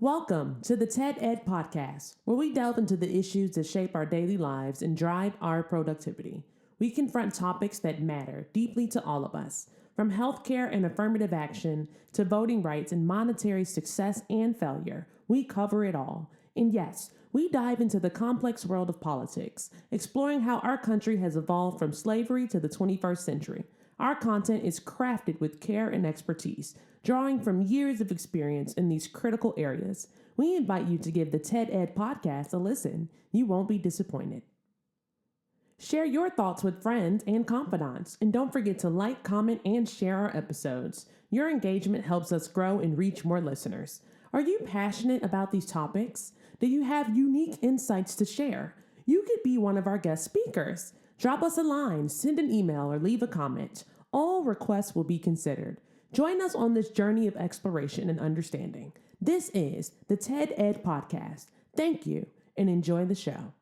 Welcome to the TED Ed Podcast, where we delve into the issues that shape our daily lives and drive our productivity. We confront topics that matter deeply to all of us, from healthcare and affirmative action to voting rights and monetary success and failure. We cover it all. And yes, we dive into the complex world of politics, exploring how our country has evolved from slavery to the 21st century. Our content is crafted with care and expertise, drawing from years of experience in these critical areas. We invite you to give the TED Ed podcast a listen. You won't be disappointed. Share your thoughts with friends and confidants, and don't forget to like, comment, and share our episodes. Your engagement helps us grow and reach more listeners. Are you passionate about these topics? Do you have unique insights to share? You could be one of our guest speakers. Drop us a line, send an email, or leave a comment. All requests will be considered. Join us on this journey of exploration and understanding. This is the TED Ed Podcast. Thank you and enjoy the show.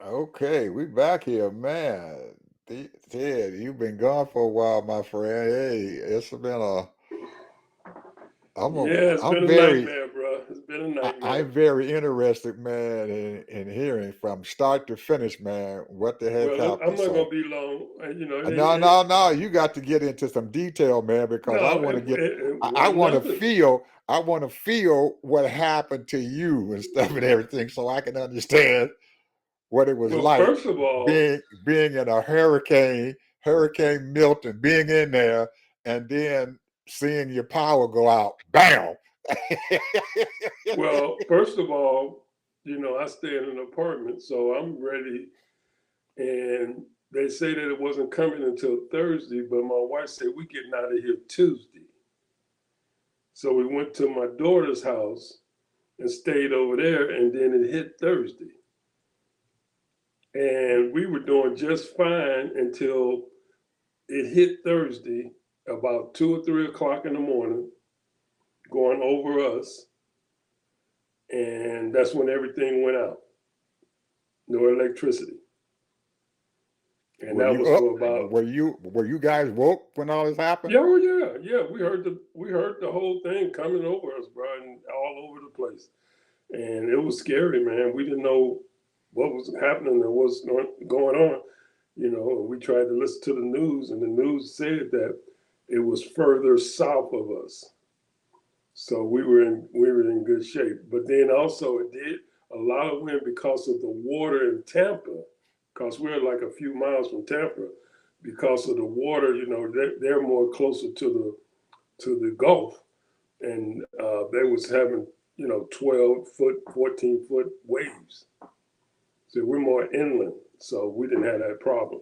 Okay, we back here, man. Ted, you've been gone for a while, my friend. Hey, it's been a. I'm a. Yeah, it's I'm been a very. nightmare, bro. It's been a nightmare. I'm very interested, man, in hearing from start to finish, man, what the heck Well, I'm happened. not So, gonna be long. no, you got to get into some detail, man, because I No, want to get. it I wasn't want to nothing. feel. I want to feel what happened to you and stuff and everything, so I can understand what it was Well, like first of all, being in a Hurricane Milton, being in there, and then seeing your power go out. Bam. I stay in an apartment, so I'm ready. And they say that it wasn't coming until Thursday, but my wife said we getting out of here Tuesday. So we went to my daughter's house and stayed over there, and then it hit Thursday. And we were doing just fine until it hit Thursday about 2 or 3 o'clock in the morning, going over us, and that's when everything went out. No electricity, and Were that you was up? for about. Were you guys woke when all this happened? Yeah, oh yeah. We heard the whole thing coming over us, bro, and all over the place, and it was scary, man. We didn't know what was happening and what's going on. We tried to listen to the news, and the news said that it was further south of us. So we were in good shape. But then also it did a lot of wind because of the water in Tampa, because we're like a few miles from Tampa. Because of the water, they're more closer to the Gulf, and they was having 12 foot, 14 foot waves. So we're more inland, so we didn't have that problem.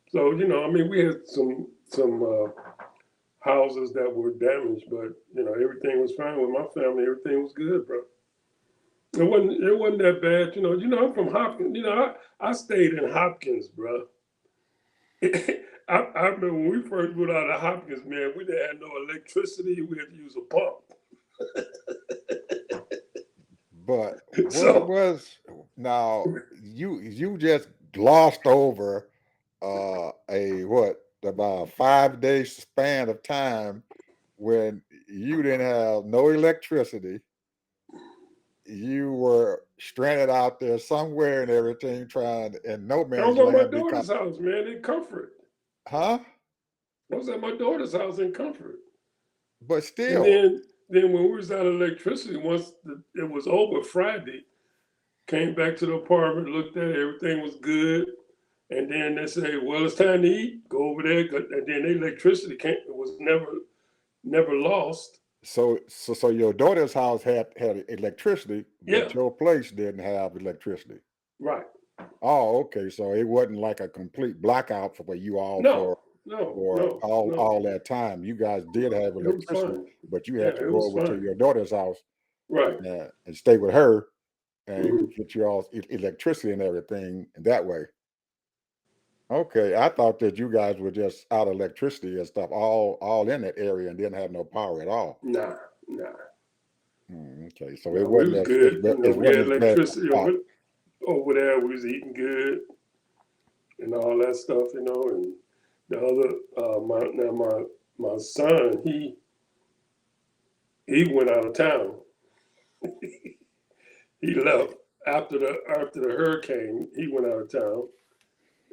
So we had some houses that were damaged, but everything was fine with my family. Everything was good, bro. It wasn't that bad. I'm from Hopkins. I stayed in Hopkins, bro. I remember when we first moved out of Hopkins, man. We didn't have no electricity. We had to use a pump. But what So was now you just glossed over a what about a 5 day span of time when you didn't have no electricity, you were stranded out there somewhere and everything trying in no I was man's at my land because daughter's house, man, in Comfort. huh. I was at my daughter's house in Comfort. But And still, then when we was out of electricity, once it was over Friday, came back to the apartment, looked at it, everything was good. And then they say, well, it's time to eat. Go over there. And then the electricity was never lost. so your daughter's house had electricity, but Yeah, your place didn't have electricity. right. Oh, okay, so it wasn't like a complete blackout for you all No, no, for no, no. all that time. You guys did have It was electricity, fine. but you Yeah, had to it go was over to fine. your daughter's house Right. and stay with her and Hmm. get you all electricity and everything that way. Okay, I thought that you guys were just out of electricity and stuff, all in that area, and didn't have no power at all. Nah, nah. Okay, so it No, we wasn't was as good. it We had wasn't as bad as electricity I thought. over there. We was eating good and all that stuff, and the other my son, he he went out of town. He left after the hurricane. He went out of town,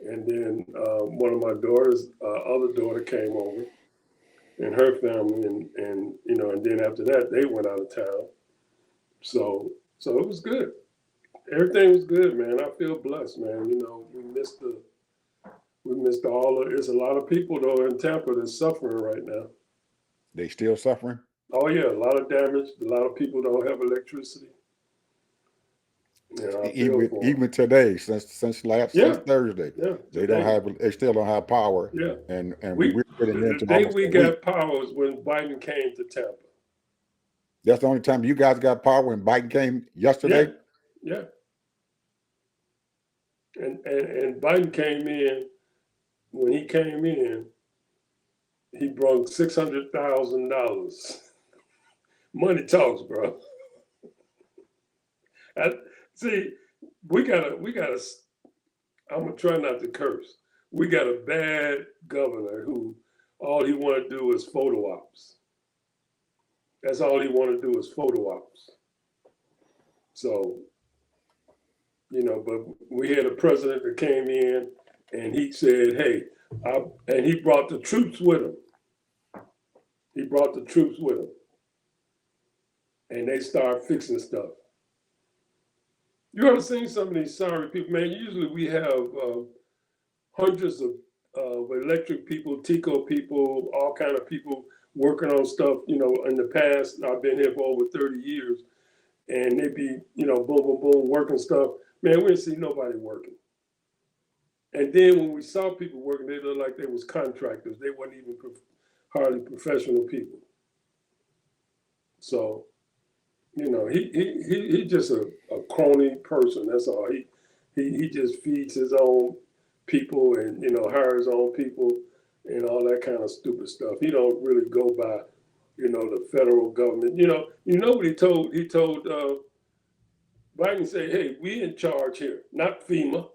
and then one of my daughter's other daughter came over, and her family, and you know, and then after that they went out of town. So it was good. Everything was good, man. I feel blessed, man. You know, we missed all of. There's a lot of people though in Tampa that's suffering right now. They still suffering? Oh yeah, a lot of damage. A lot of people don't have electricity. Yeah, I feel for 'em. Even today, since Thursday, Yeah, they still don't have power. Yeah. And we're getting the into day almost we a got week. power was when Biden came to Tampa. That's the only time you guys got power, when Biden came yesterday? Yeah. And Biden came in. When he came in, he brought $600,000. Money talks, bro. See, we gotta. I'm gonna try not to curse. We got a bad governor who all he want to do is photo ops. That's all he want to do is photo ops. So, you know, but we had a president that came in and he said, "Hey," and he brought the troops with him. He brought the troops with him, and they started fixing stuff. You ever seen some of these sorry people, man? Usually we have hundreds of electric people, TICO people, all kind of people working on stuff. You know, in the past, I've been here for over 30 years, and they be, you know, boom, boom, boom, working stuff. Man, we didn't see nobody working. And then when we saw people working, they looked like they was contractors. They weren't even hardly professional people. So, you know, he just a crony person. That's all. He just feeds his own people and, you know, hires his own people and all that kind of stupid stuff. He don't really go by, you know, the federal government. You know what he told Biden, said, "Hey, we in charge here, not FEMA."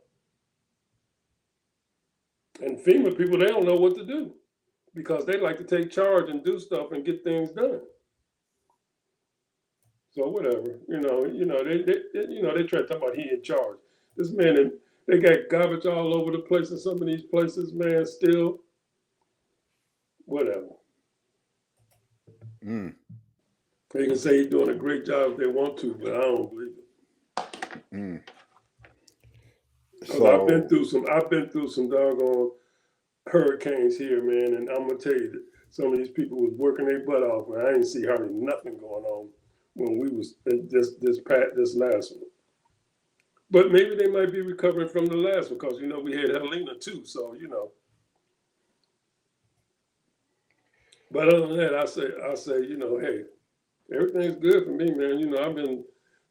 And FEMA people, they don't know what to do because they like to take charge and do stuff and get things done. So whatever, they try to talk about he in charge. This man, they got garbage all over the place in some of these places, man. Still, whatever. They can say he's doing a great job if they want to, but I don't believe it. So I've been through some doggone hurricanes here, man, and I'm gonna tell you that some of these people was working their butt off, and I didn't see hardly nothing going on when we was this last one. But maybe they might be recovering from the last one because, you know, we had Helena too, so, you know. But other than that, I say, you know, hey, everything's good for me, man. You know, I've been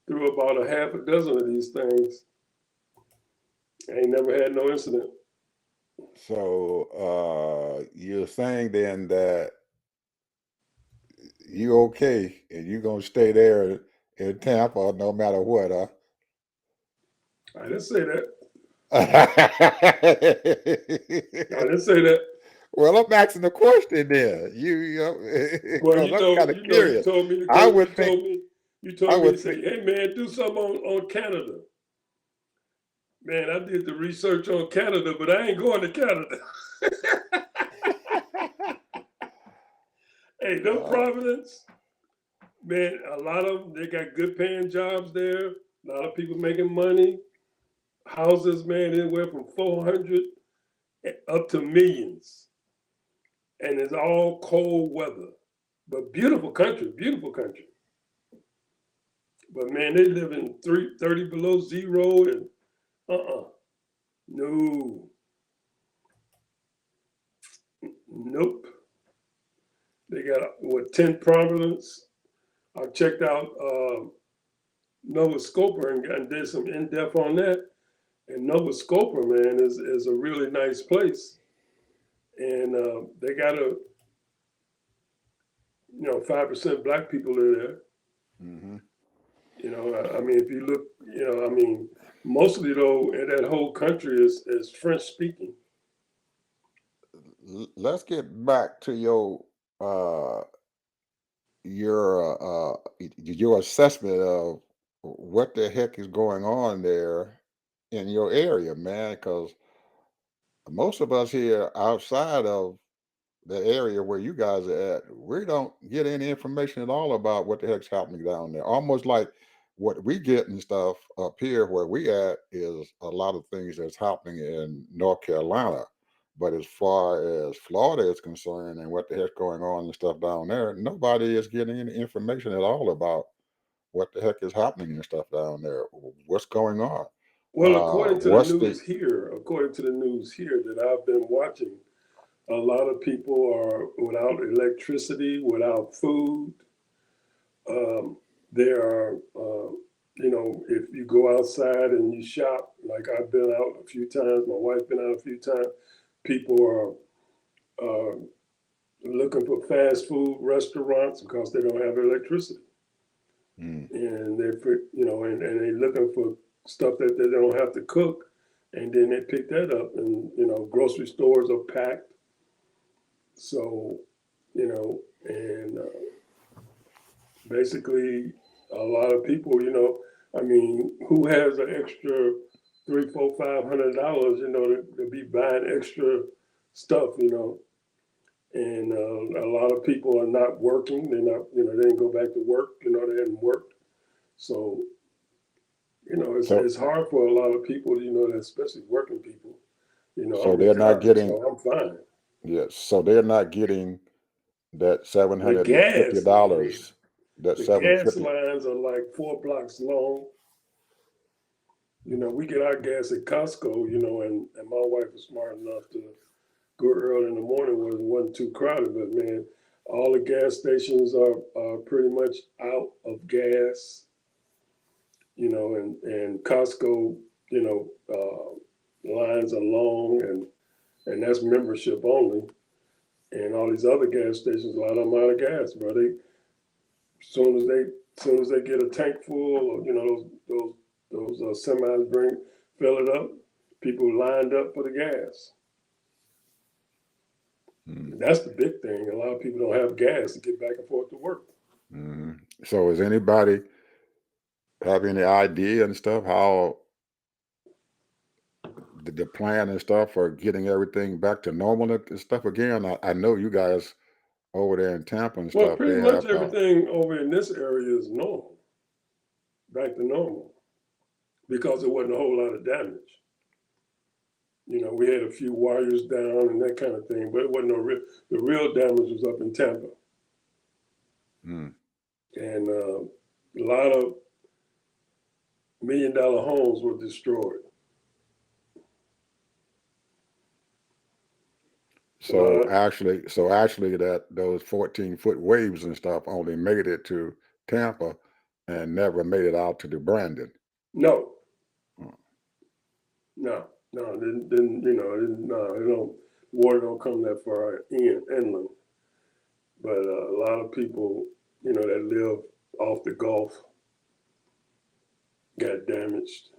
through about a half a dozen of these things. I ain't never had no incident. So you're saying then that you okay and you're gonna stay there in Tampa no matter what, huh? I didn't say that. I didn't say that. Well, I'm asking the question then. Well, you told me to say, "Hey, man, do something on Canada." Man, I did the research on Canada, but I ain't going to Canada. Hey, no Providence, man. A lot of them, they got good paying jobs there. A lot of people making money. Houses, man, anywhere from 400 up to millions. And it's all cold weather, but beautiful country. But man, they live in 30 below zero and no, nope. They got 10 Providence. I checked out Nova Scotia and did some in depth on that. And Nova Scotia, man, is a really nice place. And they got 5% black people live there. Mm-hmm. You know, I mean, if you look, mostly though, in that whole country is French speaking. Let's get back to your your assessment of what the heck is going on there in your area, man. Because most of us here outside of the area where you guys are at, we don't get any information at all about what the heck's happening down there. Almost like what we get and stuff up here where we at is a lot of things that's happening in North Carolina. But as far as Florida is concerned and what the heck's going on and stuff down there, nobody is getting any information at all about what the heck is happening and stuff down there. What's going on? Well, according to the What's the news here, that I've been watching, a lot of people are without electricity, without food. There are, if you go outside and you shop, like I've been out a few times, my wife's been out a few times, people are looking for fast food restaurants because they don't have electricity. Mm, And and they're looking for stuff that they don't have to cook. And then they pick that up and, grocery stores are packed. So, and basically a lot of people, who has an extra three, four, $500, to be buying extra stuff, and a lot of people are not working. They're not, they didn't go back to work, they hadn't worked. So, so it's hard for a lot of people, especially working people. so I'm they're not retired, getting so I'm fine. yes, so they're not getting that seven The hundred and fifty gas, dollars, that the seven gas fifty. lines are like 4 blocks long. We get our gas at Costco, and my wife was smart enough to go early in the morning when it wasn't too crowded. But man, all the gas stations are pretty much out of gas, and Costco, lines are long, and that's membership only. And all these other gas stations, a lot of them out of gas, bro. They soon as they get a tank full, or those semis fill it up, people lined up for the gas. Mm, And that's the big thing. A lot of people don't have gas to get back and forth to work. mhm. So does anybody have any idea and stuff how the plan and stuff for getting everything back to normal and stuff again? I know you guys over there in Tampa and Well, stuff, pretty they much have everything over in this area is normal, back to normal, because there wasn't a whole lot of damage. We had a few wires down and that kind of thing, but it wasn't no real. The real damage was up in Tampa, mm. and a lot of $1 million homes were destroyed. A lot So of actually that those 14-foot waves and stuff only made it to Tampa and never made it out to the Brandon. no, Oh, no, didn't no, it don't. Water don't come that far inland, but a lot of people, that live off the Gulf got damaged.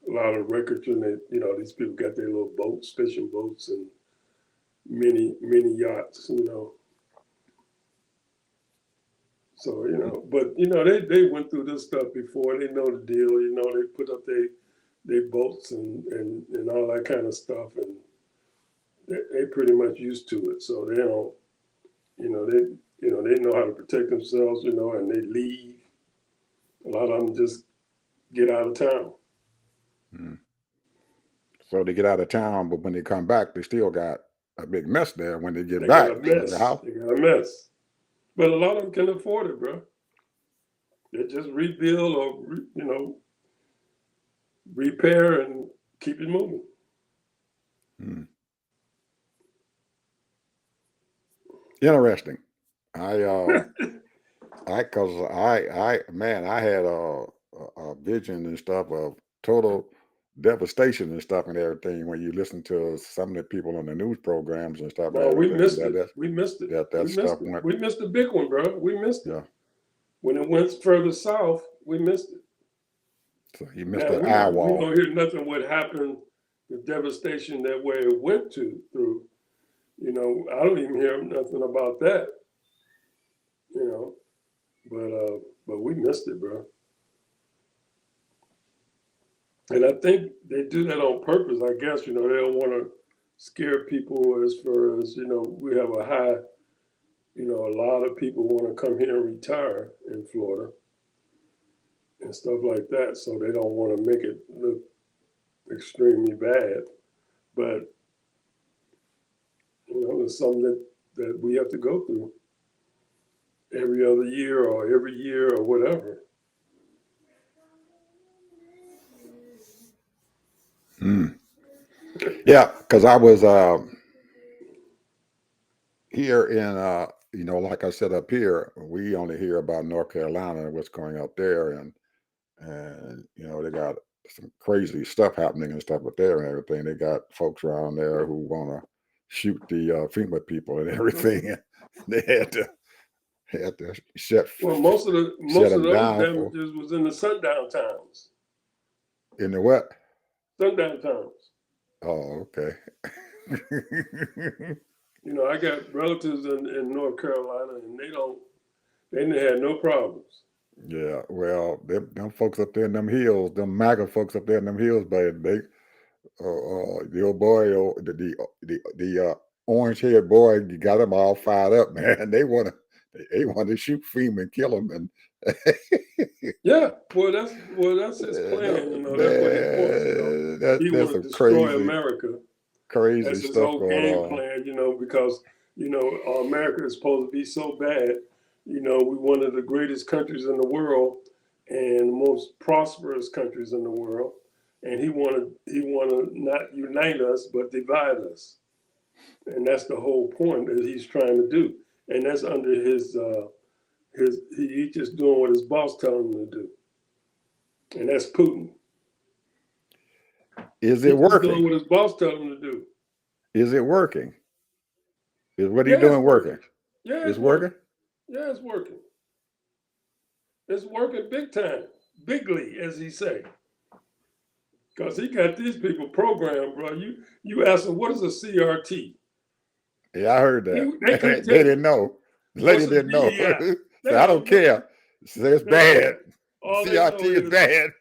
A lot of wreckage, and these people got their little boats, fishing boats, and mini yachts, So but they went through this stuff before. They know the deal. They put up they boats and all that kind of stuff, and they pretty much used to it. So they don't, they know how to protect themselves, and they leave. A lot of them just get out of town. mm. So they get out of town, but when they come back, they still got a big mess there when they get They got back a to the mess. house. They got a mess. But a lot of them can afford it, bro. They just rebuild or repair and keep it moving. Mm. Interesting. I cause man, I had a vision and stuff of total devastation and stuff and everything when you listen to some of the people on the news programs and stuff and No, we everything. missed it. We missed it. That We stuff missed it. went, We missed the big one, bro. We missed it. yeah. When it went further south, we missed it. So you missed Now the we eye don't wall. hear nothing what happened, the devastation that where it went through. I don't even hear nothing about that. but we missed it, bro. And I think they do that on purpose. I guess they don't want to scare people as far as we have a high. A lot of people want to come here and retire in Florida and stuff like that, so they don't want to make it look extremely bad. But it's something that we have to go through every other year or every year or whatever. Yeah, because I was here in like I said, up here, we only hear about North Carolina and what's going out there, and they got some crazy stuff happening and stuff up there and everything. They got folks around there who want to shoot the FEMA people and everything. They had to shut Most of them those down damages was in the sundown towns. in the what? Sundown towns. Oh, okay. I got relatives in North Carolina, and they didn't have no problems. Yeah, well, them folks up there in them hills, them MAGA folks up there in them hills, but they, the old boy, the orange-haired boy, you got them all fired up, man. They want to shoot FEMA and kill them, and yeah, that's his plan. That's what he wants. He wants to destroy America. Crazy that's his stuff whole going game on. plan. Because America is supposed to be so bad. We're one of the greatest countries in the world and the most prosperous countries in the world. And he wanna not unite us, but divide us. And that's the whole point that he's trying to do. And that's under his he's just doing what his boss telling him to do. And that's Putin. Is it working? He's doing what his boss telling him to do. Is it working? Is what he's doing working? Yeah, it's working. Yeah, it's working. It's working big time, bigly, as he say. Because he got these people programmed, bro. You ask them, what is a CRT? Yeah, I heard that. They didn't know. The lady didn't know. So I don't care. So it's bad. CRT is bad.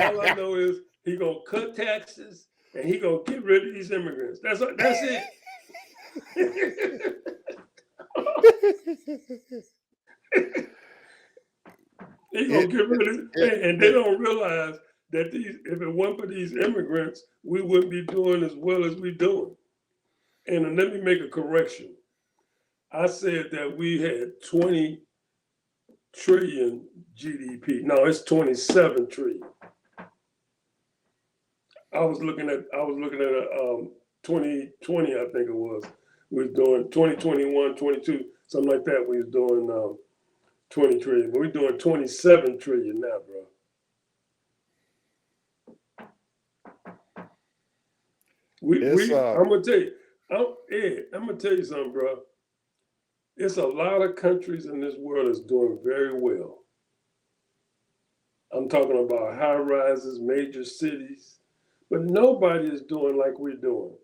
All I know is he gonna cut taxes and he gonna get rid of these immigrants. That's it. He gonna get rid of it, and they don't realize that if it weren't for these immigrants, we wouldn't be doing as well as we're doing. And let me make a correction. I said that we had 20 trillion GDP. No, it's 27 trillion. I was looking at 2020, I think it was. We was doing 2021, 22, something like that. We was doing 20 trillion. But we're doing 27 trillion now, bro. I'm gonna tell you, Ed, I'm gonna tell you something, bro. It's a lot of countries in this world that's doing very well. I'm talking about high rises, major cities, but nobody is doing like we're doing.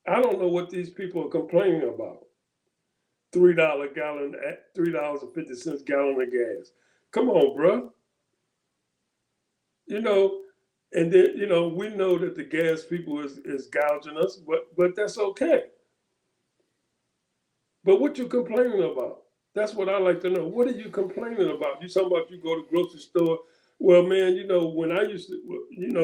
I don't know what these people are complaining about. $3 gallon, $3.50 gallon of gas. Come on, bro. And then we know that the gas people is gouging us, but that's okay. But what you complaining about? That's what I like to know. What are you complaining about? You talking about you go to the grocery store? Well, man, when I used to,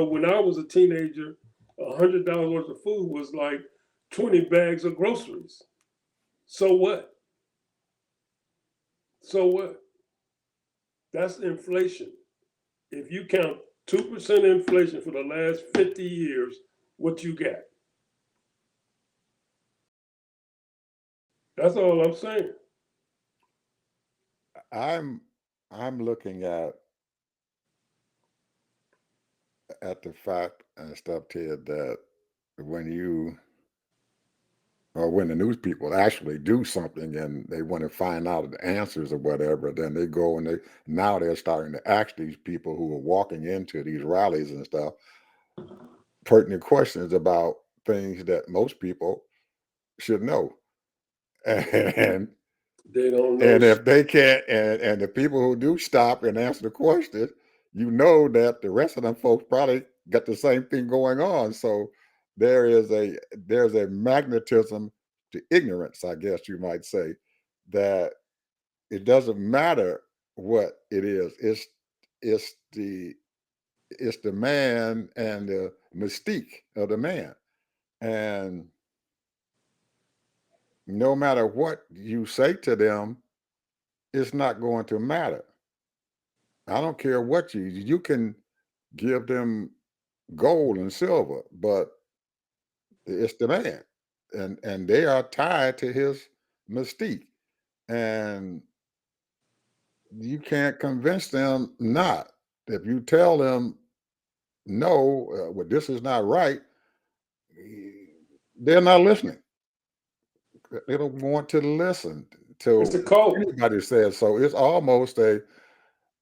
when I was a teenager, $100 worth of food was like 20 bags of groceries. So what? So what? That's inflation. If you count 2% inflation for the last 50 years, what you got? That's all I'm saying. I'm looking at the fact and stuff, Ted, that when the news people actually do something and they want to find out the answers or whatever, then they go and they're starting to ask these people who are walking into these rallies and stuff pertinent questions about things that most people should know. And They don't know. And if they can't, and the people who do stop and answer the question, you know that the rest of them folks probably got the same thing going on. So there's a magnetism to ignorance, I guess you might say, that it doesn't matter what it is. It's the it's the man and the mystique of the man. And no matter what you say to them, it's not going to matter. I don't care what you can give them gold and silver, but it's the man. And they are tied to his mystique. And you can't convince them not. If you tell them no, well, this is not right, they're not listening. They don't want to listen It's to a cult. anybody says so. It's almost a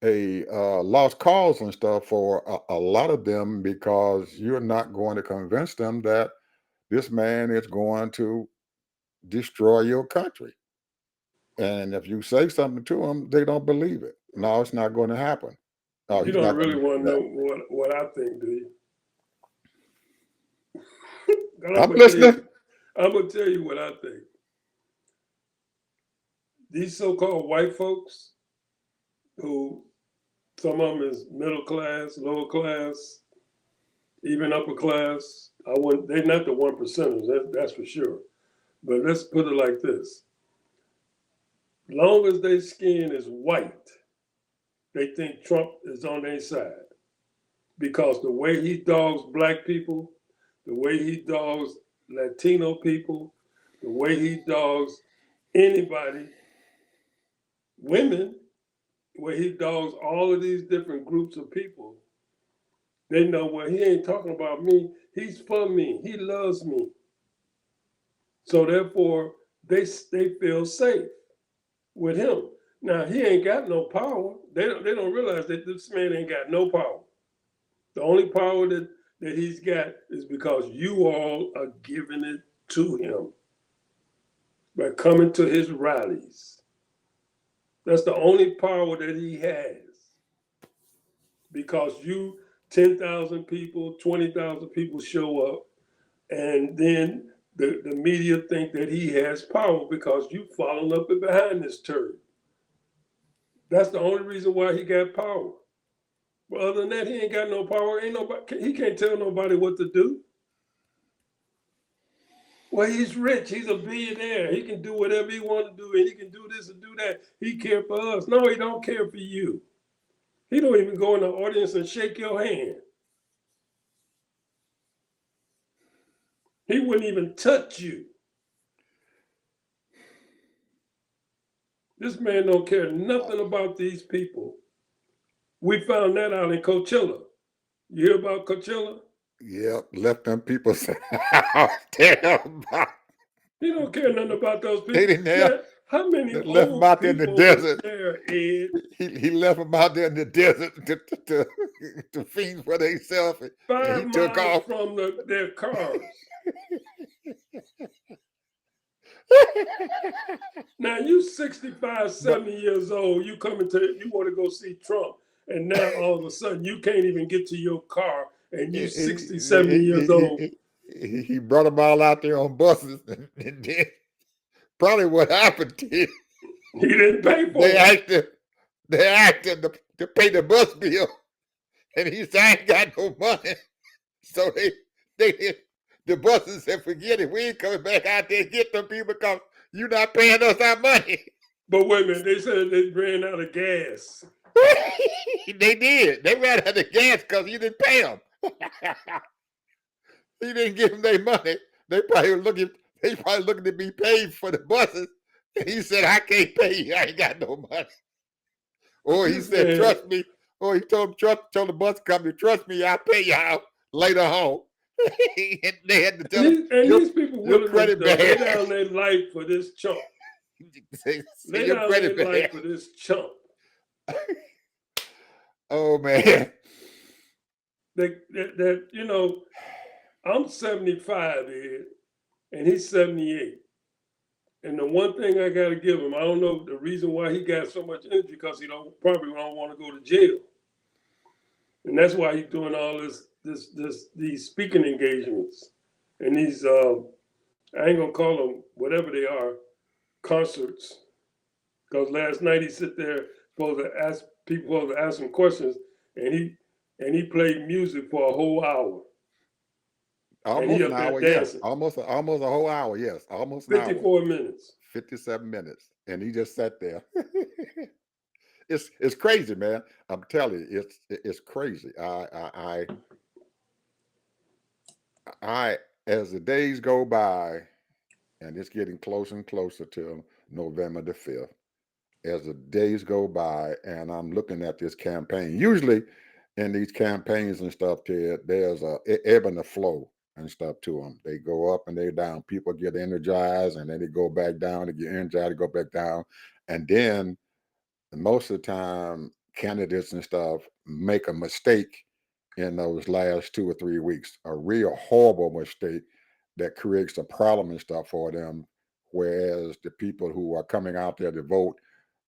lost cause and stuff for a lot of them, because you're not going to convince them that this man is going to destroy your country. And if you say something to them, they don't believe it. No, it's not going to happen. Oh, You he's don't not going really to do want to that. know what I think, do you? And I'm listening. I'm gonna tell you what I think. These so-called white folks, who some of them is middle class, lower class, even upper class. They're not the 1%ers. That's for sure. But let's put it like this: long as their skin is white, they think Trump is on their side, because the way he dogs black people, the way he dogs Latino people, the way he dogs anybody, women, where he dogs all of these different groups of people, they know, well, he ain't talking about me. He's for me. He loves me. So therefore, they feel safe with him. Now, he ain't got no power. They don't realize that this man ain't got no power. The only power that he's got is because you all are giving it to him by coming to his rallies. That's the only power that he has. Because 10,000 people, 20,000 people show up, and then the media think that he has power because you following up and behind this turd. That's the only reason why he got power. But other than that, he ain't got no power. Ain't nobody. He can't tell nobody what to do. Well, he's rich. He's a billionaire. He can do whatever he want to do, and he can do this and do that. He care for us. No, he don't care for you. He don't even go in the audience and shake your hand. He wouldn't even touch you. This man don't care nothing about these people. We found that out in Coachella. You hear about Coachella? Yep, let them people say, damn, He don't care nothing about those people. they didn't have, How many they left him old out there in the people was desert. there, Ed? He left them out there in the desert to feed for themselves, and 5 he took miles off. from their cars. Now you 65, 70 years old, you want to go see Trump, and now all of a sudden you can't even get to your car, and you 60, 70 years old. He brought them all out there on buses, and then probably what happened to him, He didn't pay for it. They asked him to pay the bus bill, and he said, I ain't got no money. So the buses said, forget it. We ain't coming back out there to get them people because you're not paying us our money. But wait a minute, they said they ran out of gas. They did. They ran out of gas because you didn't pay them. He didn't give them their money. They probably looking to be paid for the buses. And he said, I can't pay you. I ain't got no money. Or he said, trust me. Or he told the bus company, trust me, I'll pay you out later home. And they had to tell him, these people your credit willing to lay bad. down their life for this chump. Lay Your down credit their bad. life for this chump. Oh man. That you know, I'm 75, Ed, and he's 78. And the one thing I got to give him, I don't know the reason why he got so much energy, because he probably don't want to go to jail, and that's why he's doing all these speaking engagements and these I ain't gonna call them whatever they are, concerts. Because last night he sit there supposed to ask people, supposed to ask him questions, and he played music for a whole hour, and he Almost an up there hour, yes. dancing. Almost a whole hour, yes. Almost an hour. 54 minutes. 57 minutes. And he just sat there. It's crazy, man. I'm telling you, it's crazy. I as the days go by, and it's getting closer and closer to November the 5th. As the days go by, and I'm looking at this campaign. Usually in these campaigns and stuff, Ted, there's a ebb and a flow and stuff to them. They go up and they down. People get energized, and then they go back down. They get energized, they go back down. And then most of the time, candidates and stuff make a mistake in those last 2 or 3 weeks, a real horrible mistake that creates a problem and stuff for them. Whereas the people who are coming out there to vote,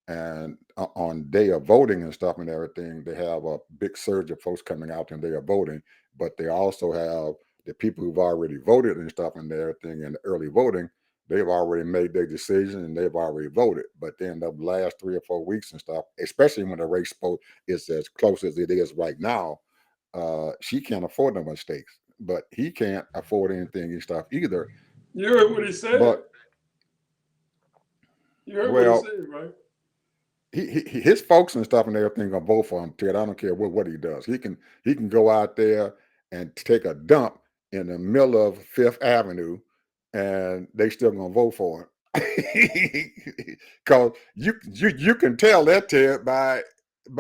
and on day of voting and stuff and everything, they have a big surge of folks coming out and they are voting, but they also have the people who've already voted and stuff and everything in the early voting. They've already made their decision and they've already voted. But then the last 3 or 4 weeks and stuff, especially when the race is as close as it is right now, she can't afford no mistakes. But he can't afford anything and stuff either. You heard what he said. But you heard what he well, said, right? his folks and stuff and everything gonna vote for him, Ted. I don't care what he does. He can go out there and take a dump in the middle of Fifth Avenue, and they still gonna vote for him. Because you can tell that, Ted, by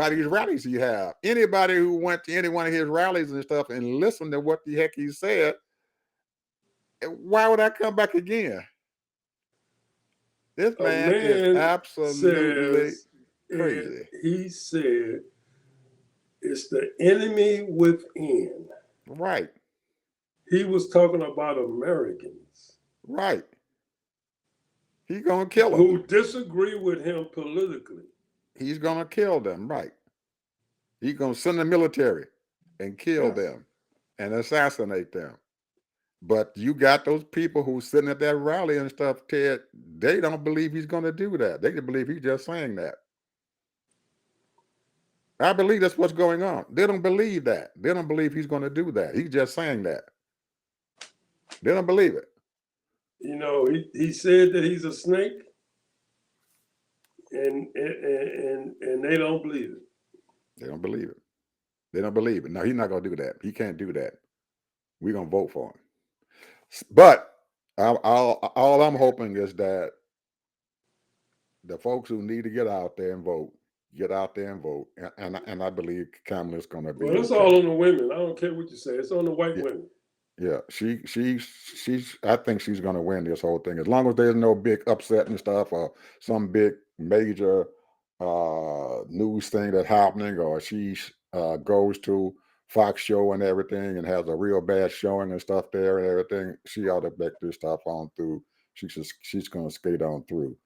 these rallies he have. Anybody who went to any one of his rallies and stuff and listened to what the heck he said, why would I come back again? This A man is man absolutely says, crazy. he said, it's the enemy within. Right. He was talking about Americans. Right. He's gonna kill them. Who disagree with him politically. He's gonna kill them. Right. He's gonna send the military and kill them and assassinate them. But you got those people who sitting at that rally and stuff, Ted. They don't believe he's gonna do that. They believe he's just saying that. I believe that's what's going on. They don't believe that. They don't believe he's going to do that. He's just saying that. They don't believe it. You know, he said that he's a snake, and they don't believe it. They don't believe it. They don't believe it. No, he's not going to do that. He can't do that. We're going to vote for him. But all I'm hoping is that the folks who need to get out there and vote, get out there and vote. And I believe Kamala's going to be. Well, it's all on the women. I don't care what you say. It's on the white women. Yeah, she's. I think she's going to win this whole thing as long as there's no big upset and stuff, or some big major news thing that's happening, or she goes to Fox show and everything and has a real bad showing and stuff there and everything. She ought to make this stuff on through. She's going to skate on through,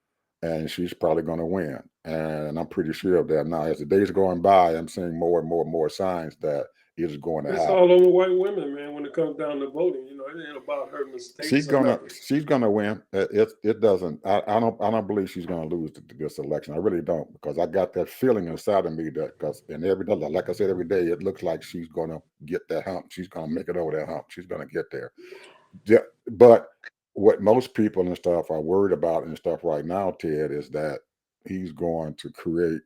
and she's probably going to win. And I'm pretty sure of that now. As the days are going by, I'm seeing more and more signs that it's going to happen. It's all on the white women, man. When it comes down to voting, you know, it ain't about her mistakes. She's gonna win. It doesn't. I don't believe she's gonna lose this election. I really don't, because I got that feeling inside of me that, because and every day, like I said, every day it looks like she's gonna get that hump. She's gonna make it over that hump. She's gonna get there. Yeah, but what most people and stuff are worried about and stuff right now, Ted, is that he's going to create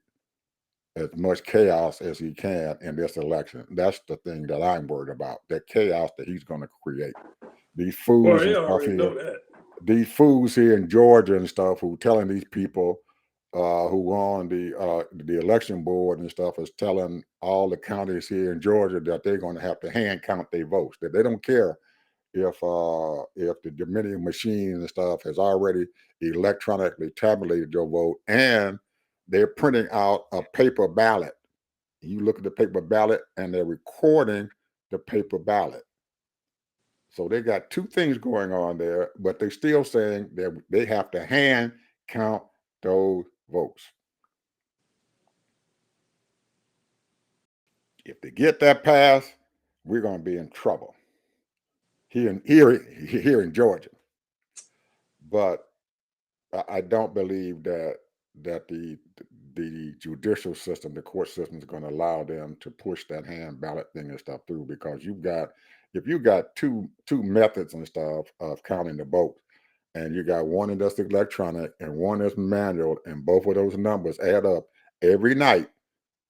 as much chaos as he can in this election. That's the thing that I'm worried about. That chaos that he's going to create. These fools and stuff here. These fools here in Georgia and stuff who telling these people who on the election board and stuff is telling all the counties here in Georgia that they're going to have to hand count their votes. That they don't care if the Dominion machine and stuff has already electronically tabulated your vote, and they're printing out a paper ballot. You look at the paper ballot and they're recording the paper ballot. So they got two things going on there, but they're still saying that they have to hand count those votes. If they get that passed, we're going to be in trouble here in Georgia. But I don't believe that the judicial system, the court system, is going to allow them to push that hand ballot thing and stuff through, because if you got two methods and stuff of counting the votes, and you got one that's electronic and one that's manual, and both of those numbers add up every night,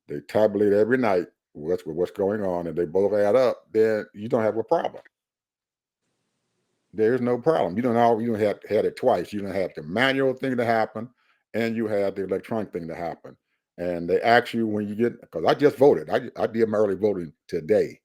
they tabulate every night what's going on, and they both add up, then you don't have a problem. There's no problem. You don't have had it twice. You don't have the manual thing to happen, and you have the electronic thing to happen. And they ask you when you get, because I just voted. I did my early voting today,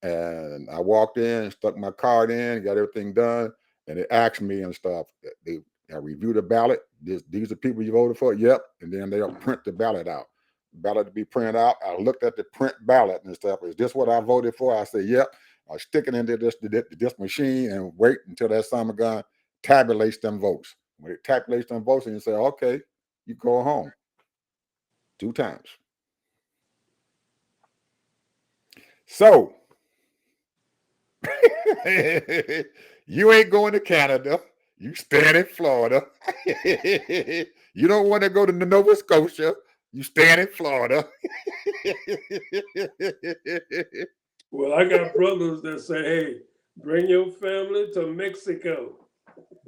and I walked in, stuck my card in, got everything done, and they asked me and stuff. I reviewed the ballot. These are people you voted for. Yep. And then they'll print the ballot out. Ballot to be printed out. I looked at the print ballot and stuff. Is this what I voted for? I said, yep. I stick it into this machine and wait until that summer gun tabulates them votes. When it tabulates them votes, and you say, okay, you go home 2 times. So you ain't going to Canada. You staying in Florida. You don't want to go to Nova Scotia. You staying in Florida. Well, I got brothers that say, hey, bring your family to Mexico.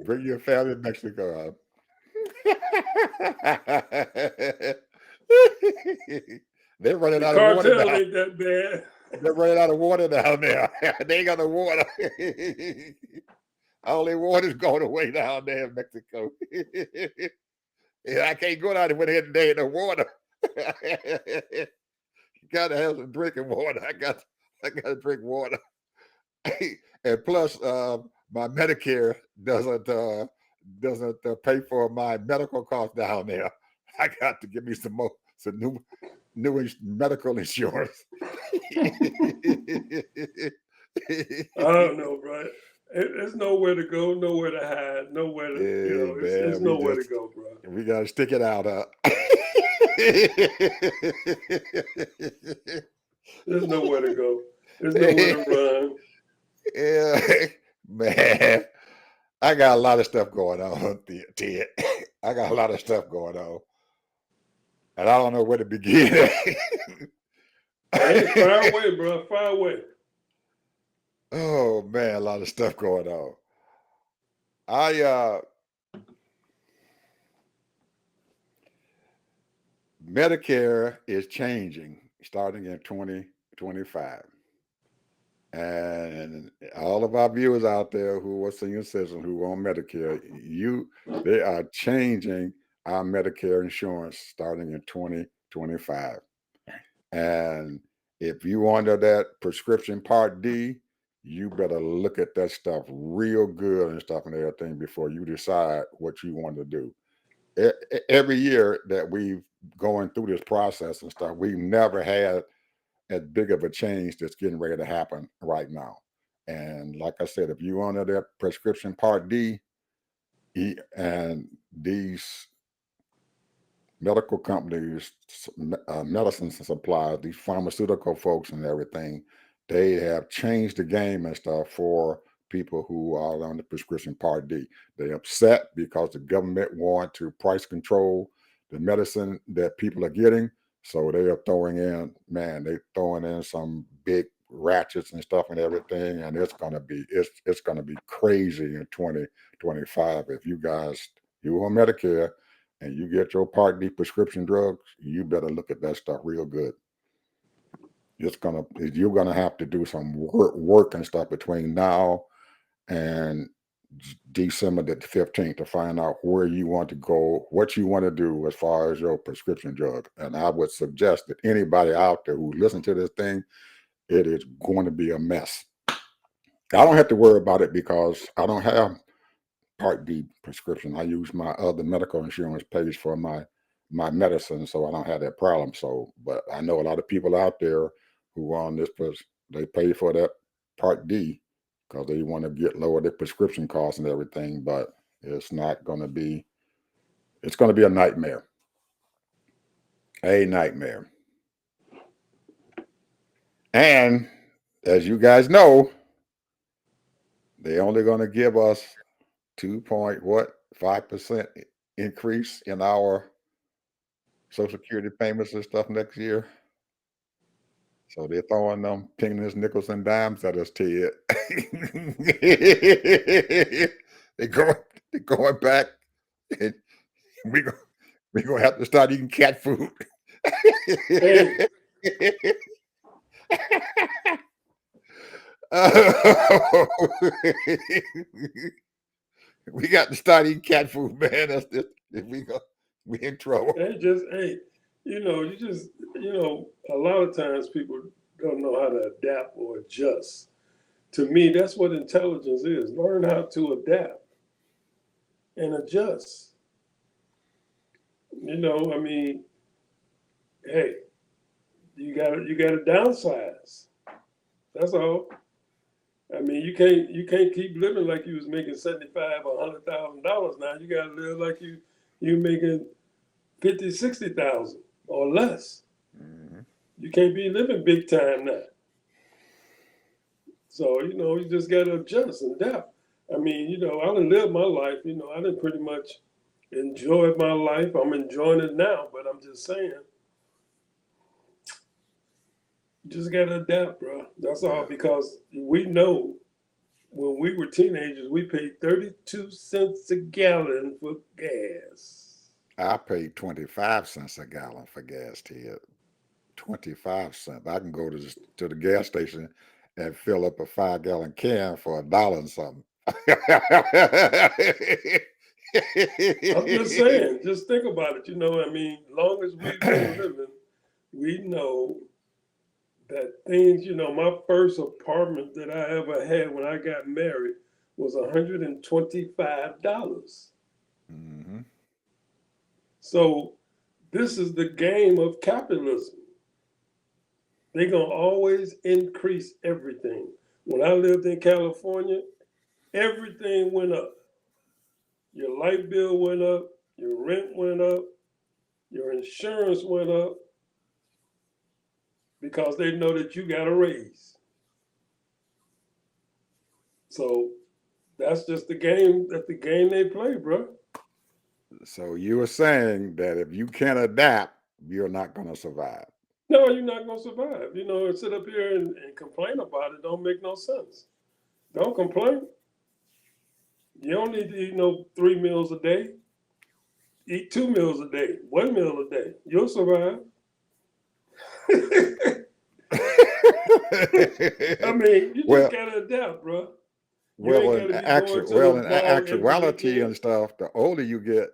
Bring your family to Mexico. They're running out of water Cartel now. ain't that bad. They're running out of water down there. They ain't got no water. All their water's going away down there in Mexico. Yeah, I can't go down there when there ain't no water. You gotta have some drinking water. I gotta drink water. And plus, my Medicare doesn't pay for my medical costs down there. I got to give me some new medical insurance. I don't know, bro. There's nowhere to go, nowhere to hide, nowhere to, it's nowhere to go, bro. We got to stick it out. There's nowhere to go. There's nowhere to run. Yeah, man. I got a lot of stuff going on, Ted. I got a lot of stuff going on. And I don't know where to begin. Hey, fire away, bro. Fire away. Oh man, a lot of stuff going on. Medicare is changing starting in 2025. And all of our viewers out there who are senior citizens who are on Medicare, they are changing our Medicare insurance starting in 2025. And if you under that prescription Part D, you better look at that stuff real good and stuff and everything before you decide what you want to do. Every year that we've going through this process and stuff, we've never had as big of a change that's getting ready to happen right now. And like I said, if you under that prescription Part D, and these medical companies, medicines and supplies, these pharmaceutical folks and everything, they have changed the game and stuff for people who are on the prescription Part D. They're upset because the government want to price control the medicine that people are getting. So they are throwing in some big ratchets and stuff and everything, and it's gonna be crazy in 2025. If you on Medicare and you get your Part D prescription drugs, you better look at that stuff real good. You're gonna have to do some work and stuff between now and December the 15th to find out where you want to go, what you want to do as far as your prescription drug. And I would suggest that anybody out there who listens to this thing, it is going to be a mess. I don't have to worry about it because I don't have Part D prescription. I use my other medical insurance pays for my medicine, so I don't have that problem. So, but I know a lot of people out there who are on this, they pay for that Part D, because they want to get lower their prescription costs and everything. But it's not going to be. It's going to be a nightmare. A nightmare. And as you guys know, they're only going to give us 2.5% increase in our Social Security payments and stuff next year. So they're throwing them pennies, nickels, and dimes at us, Ted. they go, they're going back, and we go, we're gonna have to start eating cat food. Hey, we got to start eating cat food, man. That's just if we in trouble. hey, you just, a lot of times people don't know how to adapt or adjust. To me, that's what intelligence is. Learn how to adapt and adjust. I mean, hey, you gotta downsize. That's all. I mean, you can't keep living like you was making 75 or $100,000. Now you gotta live like you making 50, 60,000 or less. Mhm. You can't be living big time now. So you just gotta adjust and adapt. I mean, I done lived my life. I done pretty much enjoyed my life. I'm enjoying it now, but I'm just saying, you just gotta adapt, bro. That's all. Yeah, Because we know when we were teenagers, we paid 32 cents a gallon for gas. I paid 25 cents a gallon for gas, Ted. 25 cents. I can go to the gas station and fill up a 5-gallon can for $1 and something. I'm just saying, just think about it. I mean, long as we've been living, we know that things, my first apartment that I ever had when I got married was $125. Mhm. So this is the game of capitalism. They're going to always increase everything. When I lived in California, everything went up. Your light bill went up, your rent went up, your insurance went up because they know that you got a raise. So that's just the game they play, bro. So you were saying that if you can't adapt, you're not going to survive. No, you're not gonna survive. And sit up here and complain about it don't make no sense. Don't complain. You don't need to eat no 3 meals a day. Eat 2 meals a day, 1 meal a day. You'll survive. I mean, you just well, gotta adapt, bro. You well, ain't in gotta be going actual, to the well, in mall every actuality weekend. and stuff, the older you get,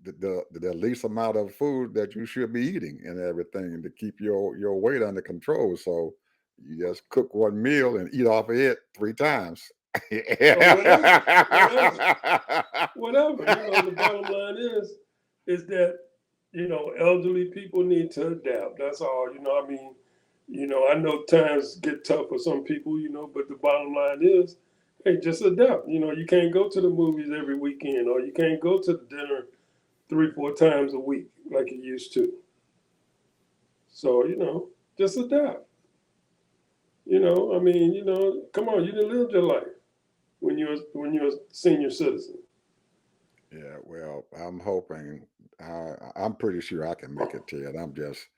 the least amount of food that you should be eating and everything to keep your weight under control. So you just cook one meal and eat off of it 3 times. Or whatever. The bottom line is that elderly people need to adapt. That's all. I mean, I know times get tough for some people. But the bottom line is, hey, just adapt. You can't go to the movies every weekend, or you can't go to the dinner 3, 4 times a week like you used to. So just adapt. I mean, come on, you didn't live your life when you were a senior citizen. Yeah, well, I'm hoping. I'm pretty sure I can make it, Ted. I'm just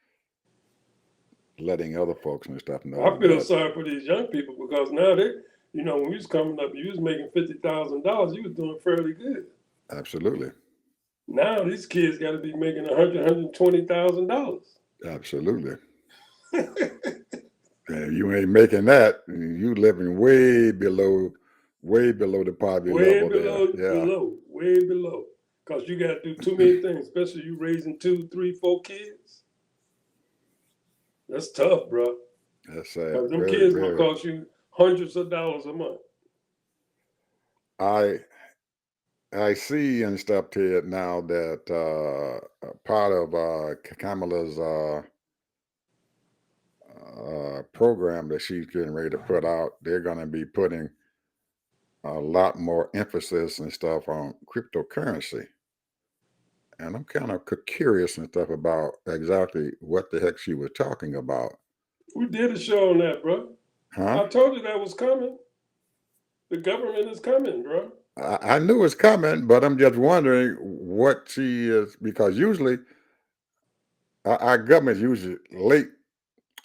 letting other folks and stuff I know feel that sorry for these young people because now when we was coming up, you was making $50,000. You was doing fairly good. absolutely, Now these kids got to be making $120,000. absolutely. And if you ain't making that, you living way below the poverty Way level there. below, Yeah, below, way below. Because you got to do too many things, especially you raising 2, 3, 4 kids. That's tough, bro. that's sad. Because them Very, kids gonna very. cost you hundreds of dollars a month. I I see and stuff, Ted, now that part of Kamala's program that she's getting ready to put out, they're going to be putting a lot more emphasis and stuff on cryptocurrency. And I'm kind of curious and stuff about exactly what the heck she was talking about. We did a show on that, bro. Huh? I told you that was coming. The government is coming, bro. I knew it's coming, but I'm just wondering what she is, because usually our government is usually late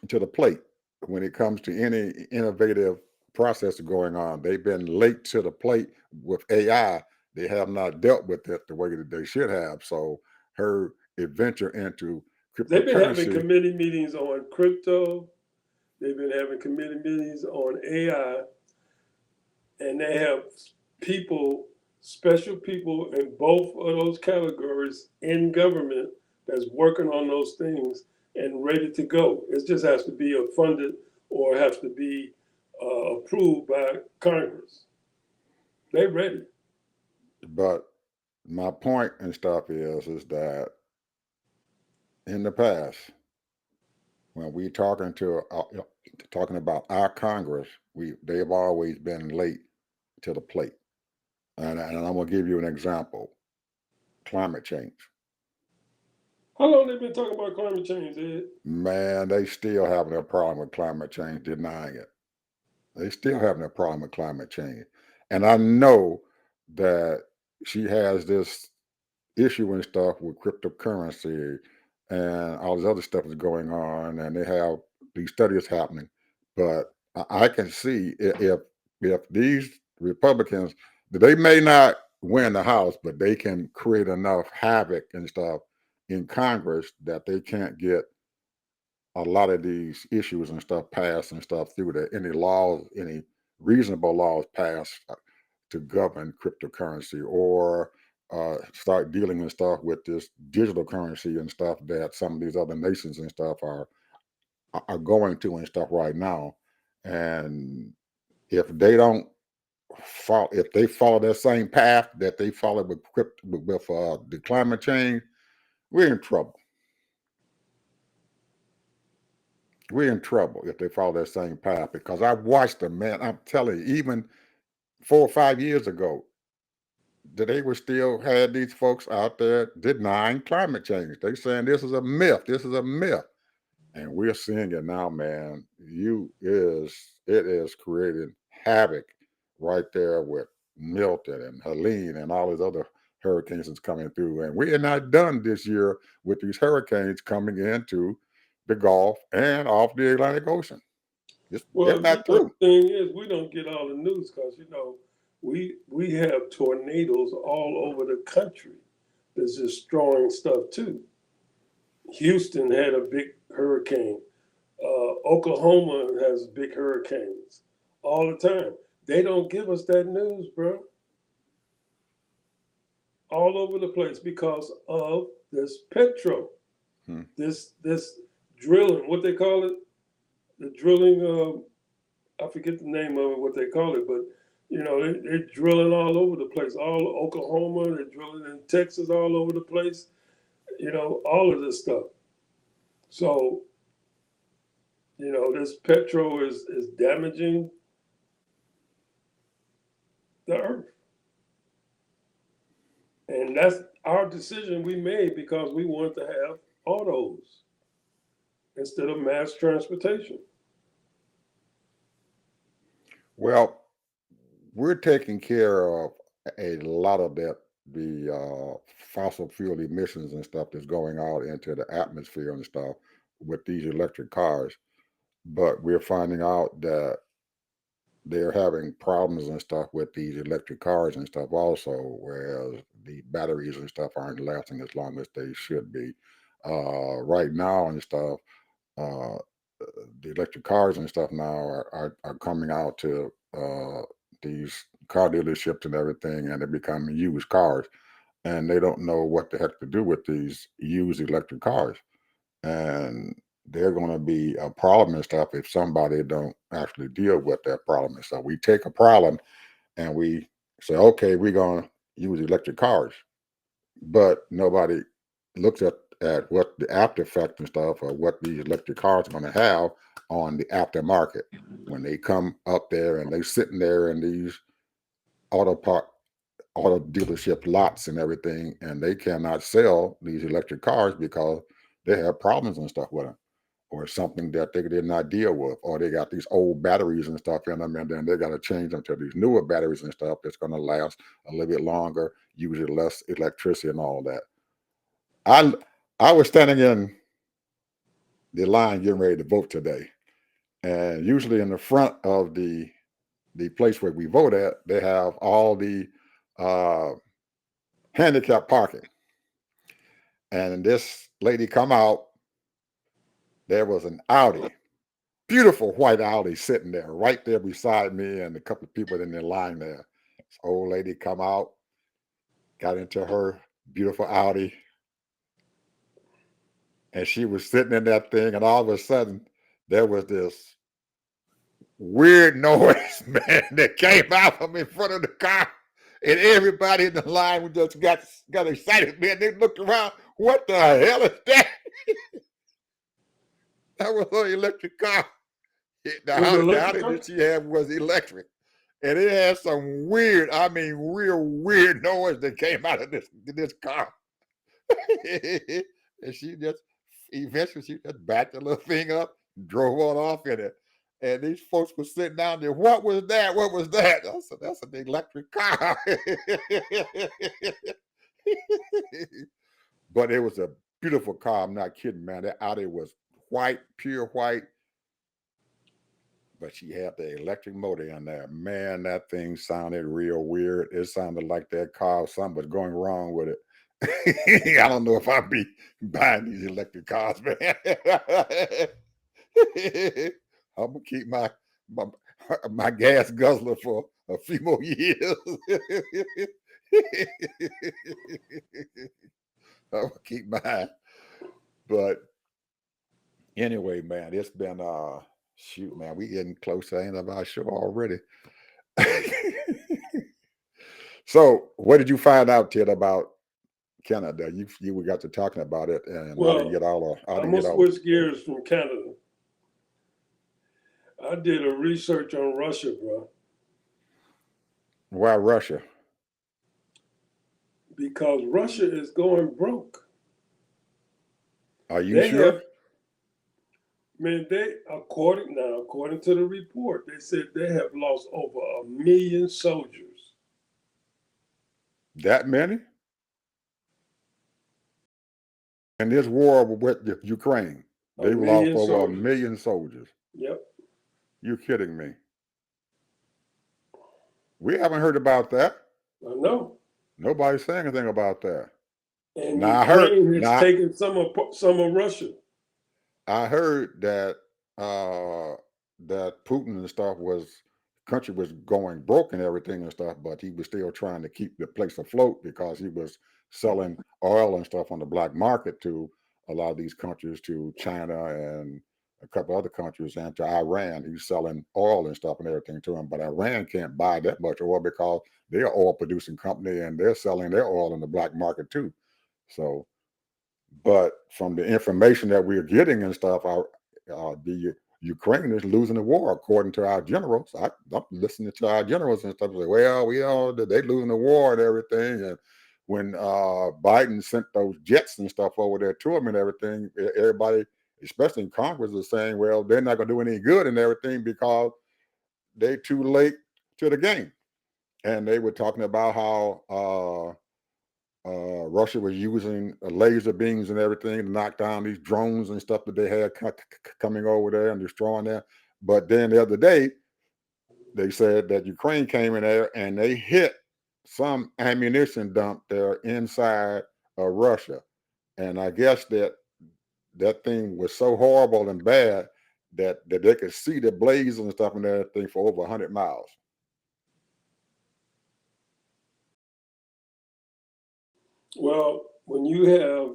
to the plate when it comes to any innovative process going on. They've been late to the plate with AI. They have not dealt with it the way that they should have. So her adventure into They've been having cryptocurrency, committee meetings on crypto. They've been having committee meetings on AI, and they have people, special people in both of those categories in government that's working on those things and ready to go. It just has to be funded or has to be approved by Congress. They're ready. but my point and stuff is that in the past, when we talking about our Congress, they've always been late to the plate. And I'm gonna give you an example: climate change. How long they been talking about climate change, Ed? Man, they still having a problem with climate change, denying it. They still having a problem with climate change. And I know that she has this issue and stuff with cryptocurrency and all this other stuff is going on, and they have these studies happening. But I can see if these Republicans, they may not win the House, but they can create enough havoc and stuff in Congress that they can't get a lot of these issues and stuff passed and stuff through that any laws, any reasonable laws passed to govern cryptocurrency or start dealing and stuff with this digital currency and stuff that some of these other nations and stuff are going to and stuff right now. And if they don't follow, if they follow that same path that they followed with the climate change, we're in trouble. We're in trouble if they follow that same path, because I watched them, man. I'm telling you, even 4 or 5 years ago, that they were still had these folks out there denying climate change. They saying this is a myth. This is a myth, and we're seeing it now, man. It is creating havoc right there with Milton and Helene and all these other hurricanes that's coming through. And we are not done this year with these hurricanes coming into the Gulf and off the Atlantic Ocean. They're Well, not the through. thing is, we don't get all the news because we have tornadoes all over the country that's destroying stuff too. Houston had a big hurricane. Oklahoma has big hurricanes all the time. They don't give us that news, bro. All over the place because of this petro, Hmm. this drilling. What they call it? The drilling. I forget the name of it, what they call it, but they're drilling all over the place. All Oklahoma, they're drilling in Texas, all over the place. All of this stuff. So this petrol is damaging the earth, and that's our decision we made because we want to have autos instead of mass transportation. Well, we're taking care of a lot of the fossil fuel emissions and stuff that's going out into the atmosphere and stuff with these electric cars. But we're finding out that they're having problems and stuff with these electric cars and stuff also, whereas the batteries and stuff aren't lasting as long as they should be. Right now and stuff, uh, the electric cars and stuff now are coming out to these car dealerships and everything, and they're becoming used cars, and they don't know what the heck to do with these used electric cars, and they're going to be a problem and stuff if somebody don't actually deal with that problem. And so we take a problem and we say, okay, we're going to use electric cars, but nobody looks at what the after effect and stuff or what these electric cars are going to have on the aftermarket when they come up there and they sitting there in these auto part auto dealership lots and everything, and they cannot sell these electric cars because they have problems and stuff with them, or something that they did not deal with, or they got these old batteries and stuff in them, and then they got to change them to these newer batteries and stuff that's going to last a little bit longer, using less electricity and all that. I I was standing in the line getting ready to vote today, and usually in the front of the place where we vote at, they have all the uh, handicap parking. And this lady come out. There was an Audi, beautiful white Audi, sitting there right there beside me, and a couple of people in the line there. This old lady come out, got into her beautiful Audi, and she was sitting in that thing, and all of a sudden there was this weird noise, man, that came out from in front of the car. And everybody in the line just got excited, man. They looked around. What the hell is that? That was her electric car. The Was it Audi electric car? that she had was electric. And it had some weird, I mean, real weird noise that came out of this car. And she just eventually she just backed the little thing up, drove on off in it. And these folks were sitting down there. What was that? What was that? I said, that's an electric car. But it was a beautiful car. I'm not kidding, man. That Audi was white, pure white. But she had the electric motor in there. Man, that thing sounded real weird. It sounded like that car, something was going wrong with it. I don't know if I'd be buying these electric cars, man. I'm gonna keep my my gas guzzler for a few more years. I'm gonna keep mine. But anyway, man, it's been shoot, man, we getting close to the end of our show already. So, what did you find out, Ted, about Canada? You got to talking about it, and I didn't Well, get all. I I'm didn't gonna get all. switch gears from Canada. I did a research on Russia, bro, Why Russia? because Russia is going broke. Are you They sure? have, man, according to the report, they said they have lost over 1 million soldiers. That many? In this war with Ukraine, A they've lost million over a soldiers. million soldiers. Yep. You kidding me? We haven't heard about that. I know. Nobody's saying anything about that. And Now I heard. Ukraine has Now taken some of Russia. I heard that that Putin and stuff country was going broke and everything and stuff, but he was still trying to keep the place afloat because he was selling oil and stuff on the black market to a lot of these countries, to China and a couple other countries, and to Iran. He's selling oil and stuff and everything to them, but Iran can't buy that much oil because they're an oil producing company and they're selling their oil in the black market too. So, but from the information that we're getting and stuff, the Ukraine is losing the war, according to our generals. I'm listening to our generals and stuff. Say, well, we all they losing the war and everything. And when Biden sent those jets and stuff over there to them and everything, everybody, especially in Congress, is saying, well, they're not going to do any good and everything because they're too late to the game. And they were talking about how Russia was using laser beams and everything to knock down these drones and stuff that they had coming over there and destroying them. But then the other day, they said that Ukraine came in there and they hit some ammunition dump there inside of Russia. And I guess that thing was so horrible and bad that they could see the blaze and stuff in that thing for over 100 miles. Well, when you have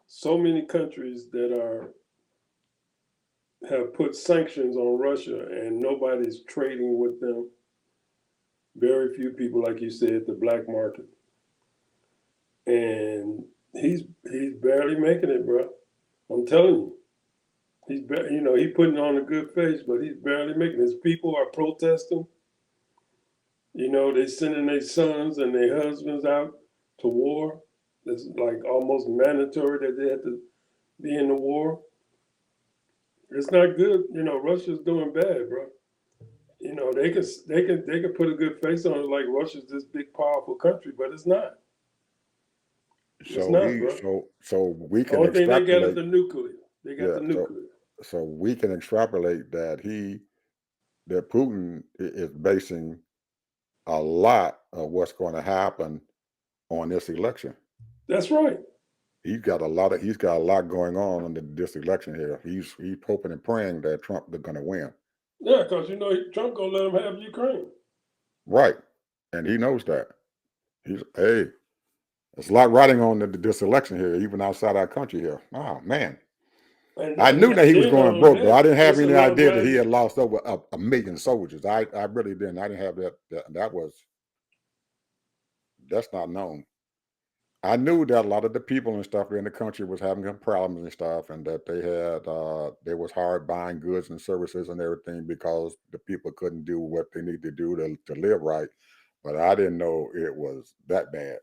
so many countries that have put sanctions on Russia and nobody's trading with them, very few people, like you said, the black market, and he's barely making it, bro. I'm telling you, he's he's putting on a good face, but he's barely making it. His people are protesting. You know, they sending their sons and their husbands out to war. It's like almost mandatory that they have to be in the war. It's not good. You know, Russia's doing bad, bro. You know, they can put a good face on it like Russia's this big powerful country, but it's not. It's not, bro. So we The can only thing they got is extrapolate. the nuclear. They got Yeah. the nuclear. So we can extrapolate that Putin is basing a lot of what's going to happen on this election. That's right. He's got a lot going on in this election here. He's hoping and praying that Trump is going to win. Yeah, because you know Trump gonna let them have Ukraine. Right. And he knows that. There's a lot riding on this election here, even outside our country here. Oh man. I knew that he was going broke, but I didn't have any idea that he had lost over a million soldiers. I really didn't. I didn't have that. That's not known. I knew that a lot of the people and stuff in the country was having some problems and stuff, and that they was hard buying goods and services and everything because the people couldn't do what they need to do to live right. But I didn't know it was that bad.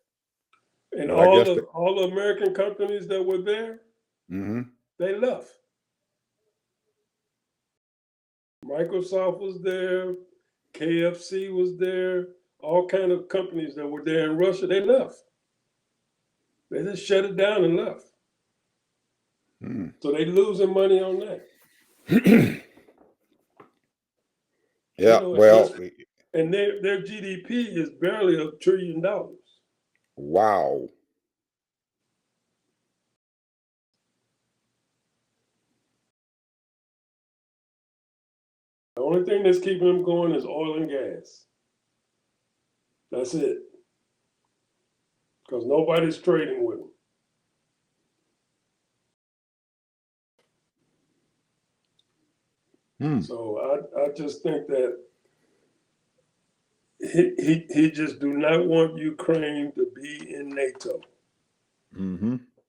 And But I guess all the American companies that were there, they left. Microsoft was there, KFC was there, all kind of companies that were there in Russia, they left. They just shut it down and left. So they losing money on that. Yeah, You know, well, and their GDP is barely $1 trillion. Wow. The only thing that's keeping them going is oil and gas. That's it. Because nobody's trading with them. So I just think that he just do not want Ukraine to be in NATO.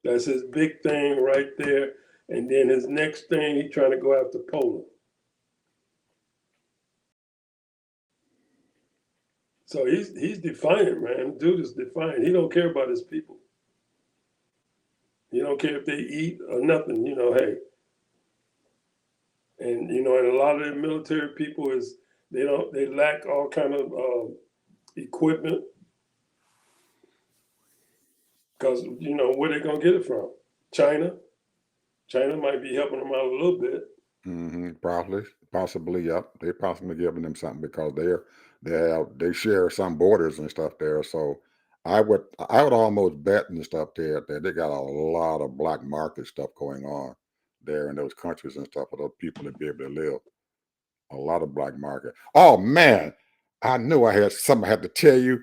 That's his big thing right there. And then his next thing, he's trying to go after Poland. So he's defiant, man. Dude is defiant. He don't care about his people. He don't care if they eat or nothing, you know, hey. And you know, and a lot of the military people they lack all kind of equipment. Because you know, where they gonna get it from? China. China might be helping them out a little bit. Possibly, yep. They're possibly giving them something because they share some borders and stuff there. So I would almost bet and stuff there that they got a lot of black market stuff going on there in those countries and stuff for those people to be able to live. A lot of black market. Oh man, I knew I had something I had to tell you.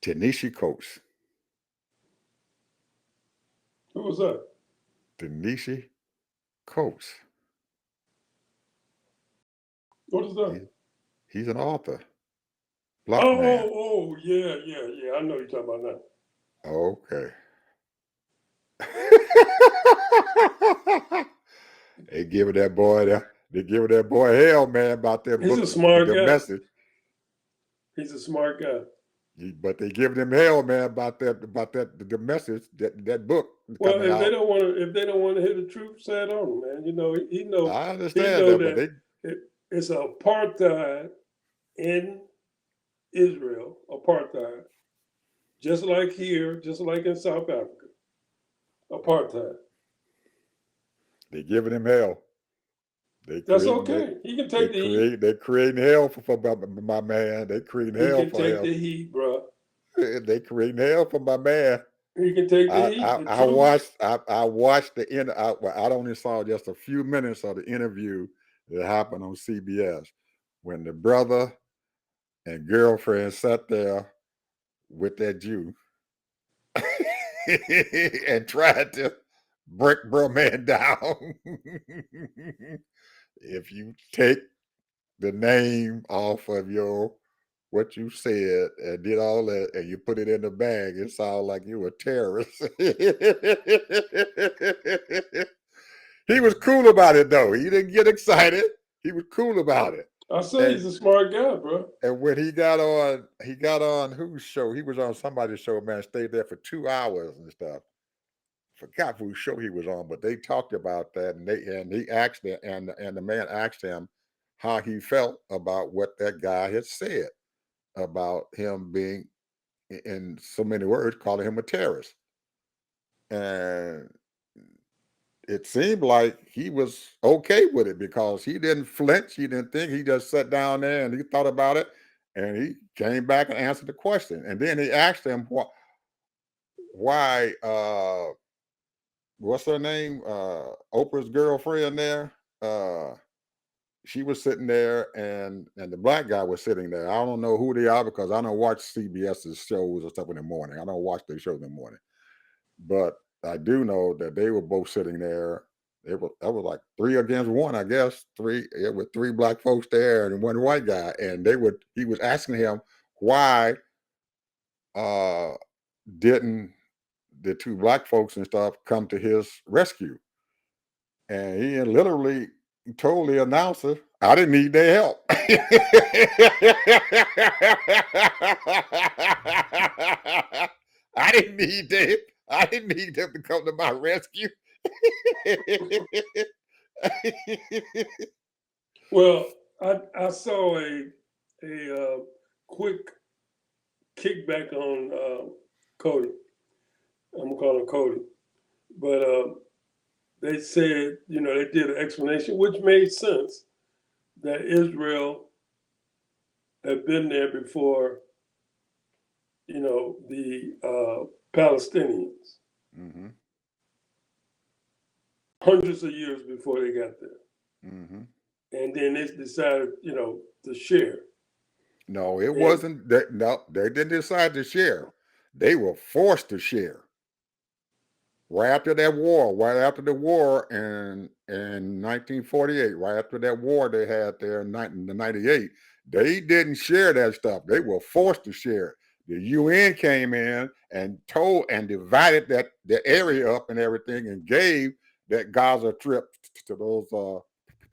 Tanisha Coates. Who was that? Tanisha Coates. What is that? He's an author. Black man. Oh, yeah. I know you're talking about that. Okay. They giving that boy hell, man, about that He's book. A smart guy. Message. He's a smart guy. But they giving him hell, man, about the message, that book. Well, if they don't want to hear the truth, say it on him, man. You know, he knows. I understand that, but it's apartheid in Israel, apartheid, just like here, just like in South Africa, apartheid. They giving him hell. That's okay. He can take the heat. They creating hell for my man. They creating hell for him. He can take the heat, bro. They creating hell for my man. He can take the heat. I watched the end. I only saw just a few minutes of the interview that happened on CBS when the brother and girlfriend sat there with that Jew and tried to break bro man down. If you take the name off of what you said and did all that and you put it in the bag, it sounds like you were a terrorist. He was cool about it though. He didn't get excited. He was cool about it. I say And he's a smart guy, bro. and when he got on whose show? He was on somebody's show, man. Stayed there for 2 hours and stuff. Forgot whose show he was on, but they talked about that, and he asked it, and the man asked him how he felt about what that guy had said about him being, in so many words, calling him a terrorist. And it seemed like he was okay with it because he didn't flinch, he didn't think, he just sat down there and he thought about it, and he came back and answered the question. And then he asked him why what's her name? Oprah's girlfriend there. She was sitting there, and the black guy was sitting there. I don't know who they are because I don't watch CBS's shows or stuff in the morning. I don't watch their shows in the morning, but I do know that they were both sitting there. It was that was like 3 against 1, I guess. With 3 black folks there and 1 white guy, and he was asking him why uh didn't the 2 black folks and stuff come to his rescue. And he literally told the announcer, I didn't need their help. I didn't need them. I didn't need them to come to my rescue. Well, I saw a quick kickback on Cody. I'm gonna call him Cody, but they said, they did an explanation which made sense that Israel had been there before, the Palestinians, Mm-hmm. hundreds of years before they got there. Mm-hmm. And then they decided, to share. No, it And wasn't that. No, they didn't decide to share. They were forced to share. Right after that war, right after the war in 1948, right after that war they had there in 1998, they didn't share that stuff. They were forced to share it. The UN came in and divided the area up and everything, and gave that Gaza Strip to those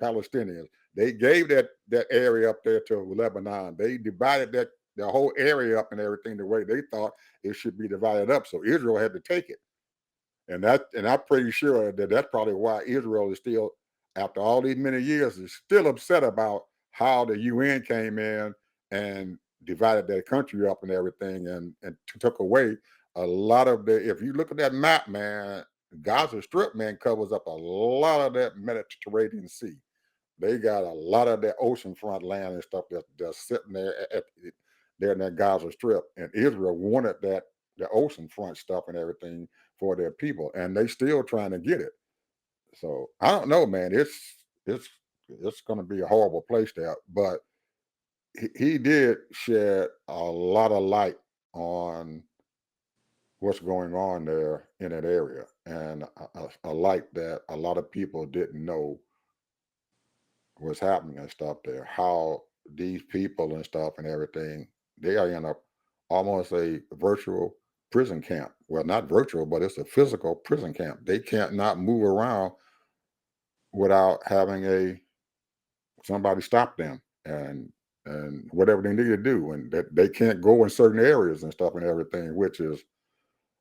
Palestinians. They gave that area up there to Lebanon. They divided the whole area up and everything the way they thought it should be divided up. So Israel had to take it. And I'm pretty sure that that's probably why Israel is still, after all these many years, is still upset about how the UN came in and divided their country up and everything, and took away a lot of if you look at that map, man, Gaza Strip, man, covers up a lot of that Mediterranean Sea. They got a lot of that oceanfront land and stuff that's sitting there there in that Gaza Strip. And Israel wanted the oceanfront stuff and everything for their people, and they still trying to get it. So I don't know, man. It's going to be a horrible place there, but he did shed a lot of light on what's going on there in that area, and a light that a lot of people didn't know was happening and stuff there. How these people and stuff and everything, they are in almost a virtual prison camp. Well, not virtual, but it's a physical prison camp. They can't not move around without having somebody stop them and whatever they need to do, and that they can't go in certain areas and stuff and everything, which is,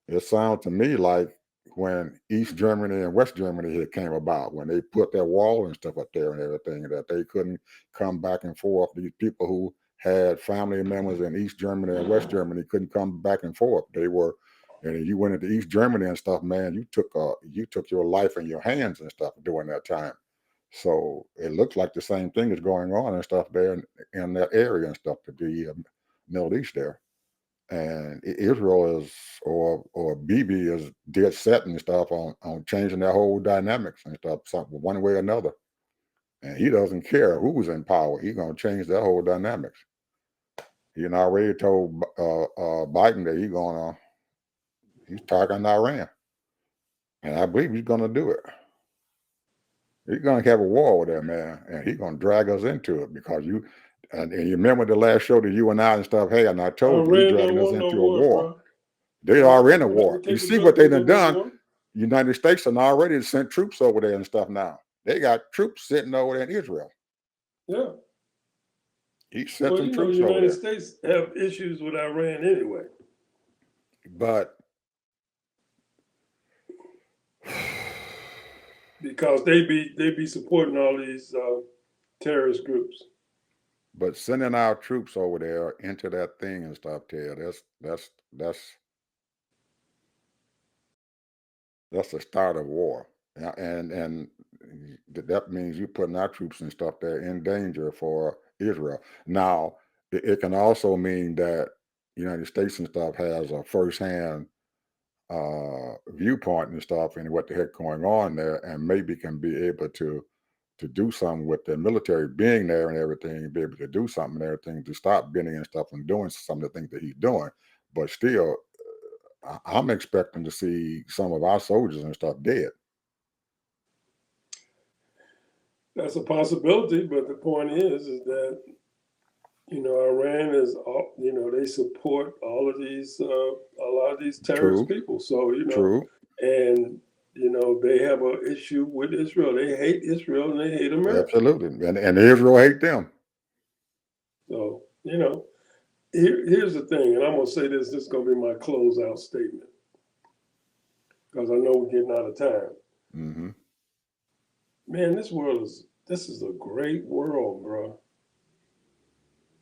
it sounds to me like when East Germany and West Germany had came about, when they put that wall and stuff up there and everything, that they couldn't come back and forth. These people who had family members in East Germany and West Germany couldn't come back and forth. They were, and you went into East Germany and stuff, man, you took your life in your hands and stuff during that time. So it looks like the same thing is going on and stuff there in that area and stuff, to the Middle East there. And Israel is, or Bibi is dead set and stuff on changing their whole dynamics and stuff, something one way or another. And he doesn't care who's in power. He's gonna change their whole dynamics. He already told Biden that he's targeting Iran, and I believe he's gonna do it. He's gonna have a war with that man, and he's gonna drag us into it because and you remember the last show that you and I and stuff. Hey, and I told you he's Iran don't dragging us want no into a war, war. bro. They Why are in a we have to war. You take see what they done done. war? United States have already sent troops over there and stuff now. They got troops sitting over there in Israel. Yeah. He sent Well, some you know, the troops over United there. States have issues with Iran anyway, But because they be supporting all these terrorist groups. sending our troops over there into that thing and stuff, Ted, that's the start of war. And that means you putting our troops and stuff there in danger for Israel. Now, it can also mean that United States and stuff has a firsthand viewpoint and stuff and what the heck going on there, and maybe can be able to do something with the military being there and everything, be able to do something and everything to stop Benny and stuff from doing some of the things that he's doing. But still, I'm expecting to see some of our soldiers and stuff dead. That's a possibility, but the point is that Iran is they support all of these a lot of these terrorist True, people. So true, and they have an issue with Israel. They hate Israel and they hate America. absolutely, and Israel hate them. So here's the thing, and I'm gonna say this. This is gonna be my closeout statement because I know we're getting out of time. Hmm. Man, this is a great world, bro.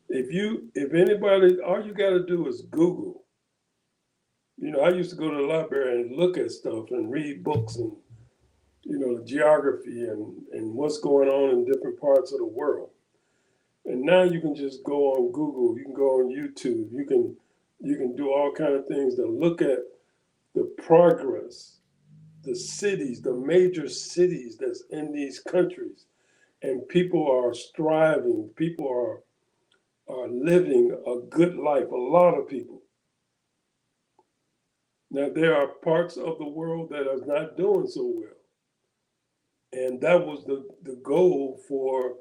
If anybody, all you got to do is Google. I used to go to the library and look at stuff and read books and the geography and what's going on in different parts of the world. And now you can just go on Google, you can go on YouTube, you can do all kind of things to look at the progress, the cities, the major cities that's in these countries, and people are striving, people are living a good life. A lot of people. Now there are parts of the world that are not doing so well. And that was the goal for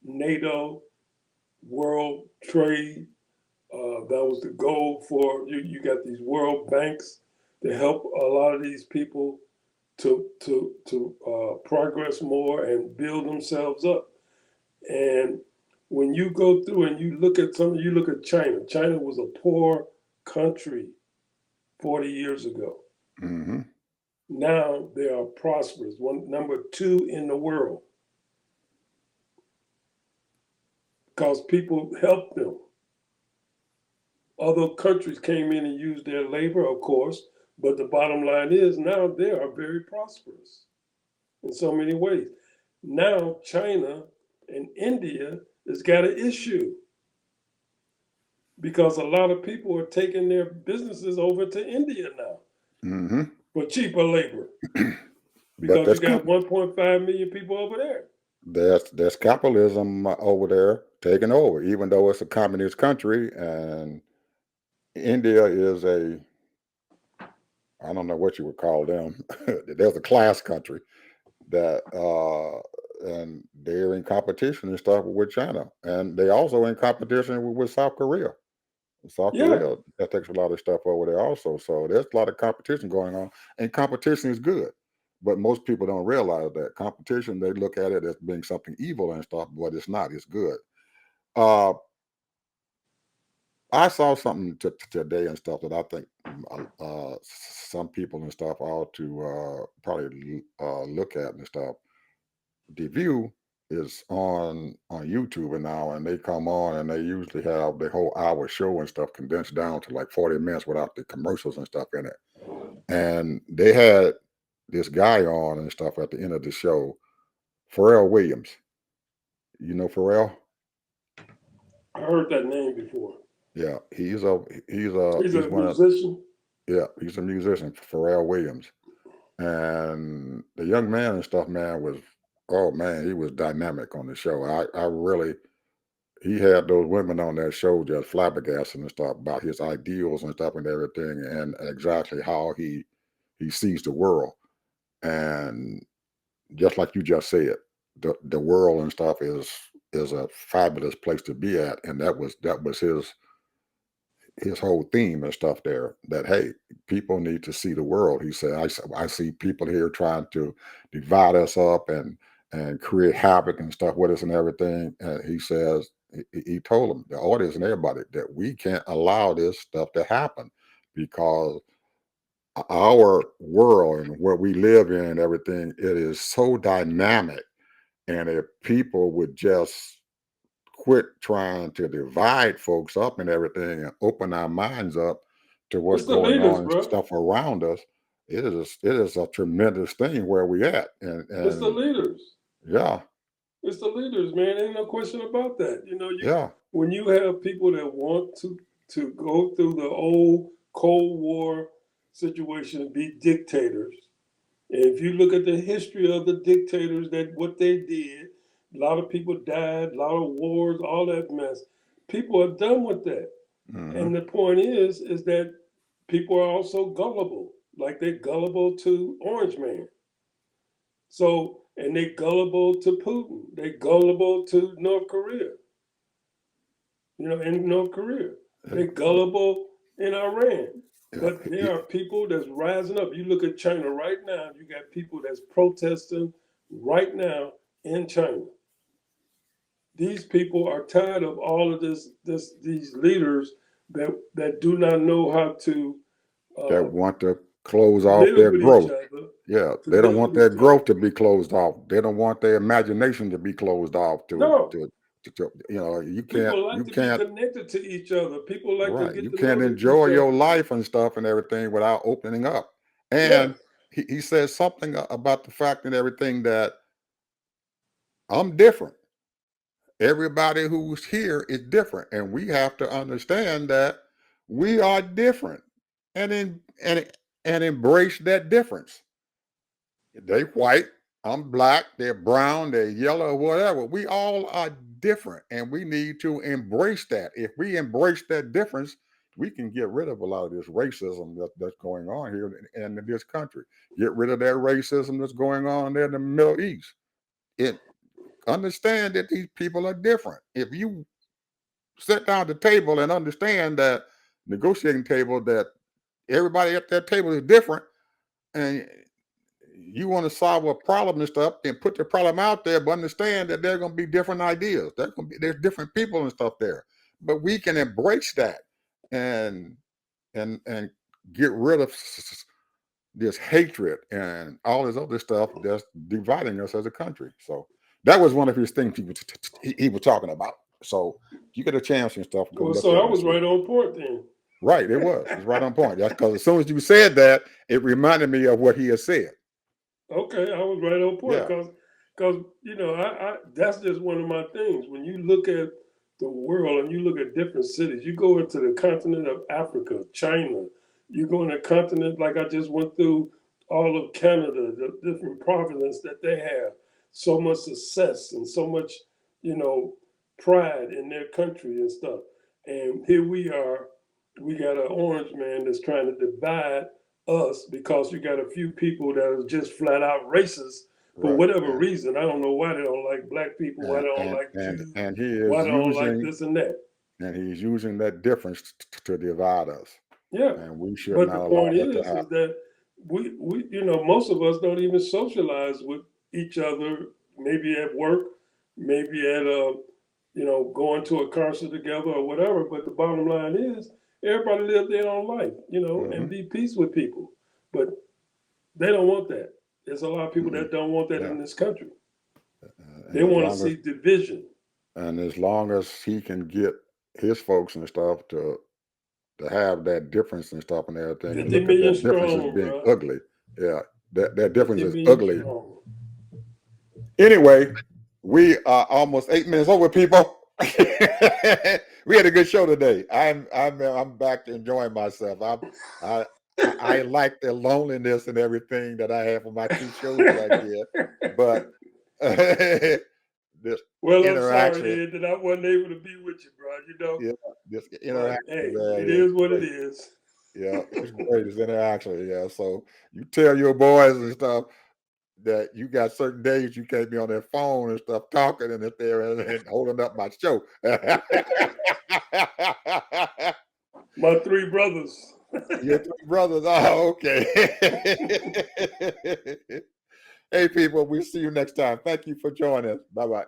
NATO, world trade. That was the goal for you. Got these world banks to help a lot of these people to progress more and build themselves up. And when you go through and you look at China. China was a poor country 40 years ago. Hmm. Now they are prosperous. Number 2 in the world because people helped them. Other countries came in and used their labor, of course, but the bottom line is now they are very prosperous in so many ways. Now China and India has got an issue because a lot of people are taking their businesses over to India now Hmm. for cheaper labor But because you got 1.5 million people over there. there's capitalism over there taking over, even though it's a communist country, and India is a, I don't know what you would call them. There's a class country that and they're in competition and stuff with China, and they also in competition with South Korea. South Yeah, Korea that takes a lot of stuff over there also. So there's a lot of competition going on, and competition is good. But most people don't realize that competition, they look at it as being something evil and stuff, but it's not. It's good. Uh, I saw something today and stuff that I think some people and stuff ought to probably look at and stuff. The View is on YouTube and now, and they come on and they usually have the whole hour show and stuff condensed down to like 40 minutes without the commercials and stuff in it. And they had this guy on and stuff at the end of the show, Pharrell Williams. You know Pharrell? I heard that name before. Yeah, He's he's a one of, musician. yeah, he's a musician, Pharrell Williams. And the young man and stuff, man, was, oh man, he was dynamic on the show. I really, he had those women on that show just flabbergasted and stuff about his ideals and stuff and everything, and exactly how he sees the world. And just like you just said, the world and stuff is a fabulous place to be at, and that was his whole theme and stuff there. That hey, people need to see the world. He said, I see people here trying to divide us up and create havoc and stuff with us and everything. And he says, he told them, the audience and everybody, that we can't allow this stuff to happen because our world and where we live in and everything, it is so dynamic. And if people would just quit trying to divide folks up and everything and open our minds up to what's It's the going leaders, on and bro. stuff around us, it is a tremendous thing where we at. It's the And leaders. yeah, It's the leaders, man. Ain't no question about that. yeah. When you have people that want to go through the old Cold War situation, be dictators. And if you look at the history of the dictators, that what they did, a lot of people died, a lot of wars, all that mess. People are done with that. Hmm. And the point is that people are also gullible, like they're gullible to Orange Man. So, and they gullible to Putin. They gullible to North Korea. In North Korea, they gullible in Iran. Yeah, But there are people that's rising up. You look at China right now. You got people that's protesting right now in China. These people are tired of all of these leaders that do not know how to that uh, want to close off live their with each growth. other. Yeah, To they don't live want with their each other. growth to be closed off. They don't want their imagination to be closed off. No, You can't, people like to be connected to each other. People like to right? get You to know can't each enjoy other. your life and stuff and everything without opening up. Yes. And he says something about the fact and everything that I'm different. Everybody who's here is different, and we have to understand that we are different, and and embrace that difference. They white, I'm black, they're brown, they're yellow, whatever. We all are different, and we need to embrace that. If we embrace that difference, we can get rid of a lot of this racism that's going on here in this country. Get rid of that racism that's going on there in the Middle East. It Understand that these people are different. If you sit down at the table and understand that negotiating table, that everybody at that table is different, and you want to solve a problem and stuff, and put the problem out there, but understand that there are going to be different ideas. There's different people and stuff there, but we can embrace that and and get rid of this hatred and all this other stuff that's dividing us as a country. So that was one of his things he was talking about. So if you get a chance and stuff, go Well, look so at I it and was see. right on point then. Right, it was. It's right on point. That's because as soon as you said that, it reminded me of what he had said. Okay, I was right on point Yeah. because I that's just one of my things. When you look at the world and you look at different cities, you go into the continent of Africa, China, you go in a continent like I just went through all of Canada, the different provinces that they have, so much success and so much, you know, pride in their country and stuff. And here we are, we got an orange man that's trying to divide us because you got a few people that are just flat out racist for Right. whatever reason. I don't know why they don't like black people, why they don't like Jews, And he why is they don't like using this and that. that difference to divide us. Yeah. And we should But the not allow point that to is happen. that we most of us don't even socialize with each other, maybe at work, maybe at going to a concert together or whatever. But the bottom line is everybody live their own life, and Hmm. be peace with people. But they don't want that. There's a lot of people Hmm. that don't want that Yeah. in this country. They And want to see division. as long as he can get his folks and stuff to have that difference and stuff and everything, and 50 look at million that difference as strong, being bro. ugly. Yeah, that difference 50 is million ugly. strong. Anyway, we are almost 8 minutes over, people. We had a good show today. I'm back to enjoying myself. I I like the loneliness and everything that I have for my two shows that I did, but this Well, I'm interaction, sorry, Ed, that I wasn't able to be with you, bro. yeah, this But interaction, hey, man, it is is what it great. is. Yeah, it's great. It's interaction. Yeah, so you tell your boys and stuff that you got certain days you can't be on their phone and stuff talking and if they're and holding up my show. My three brothers. Your three brothers. Oh, okay. Hey, people, we'll see you next time. Thank you for joining us. Bye bye.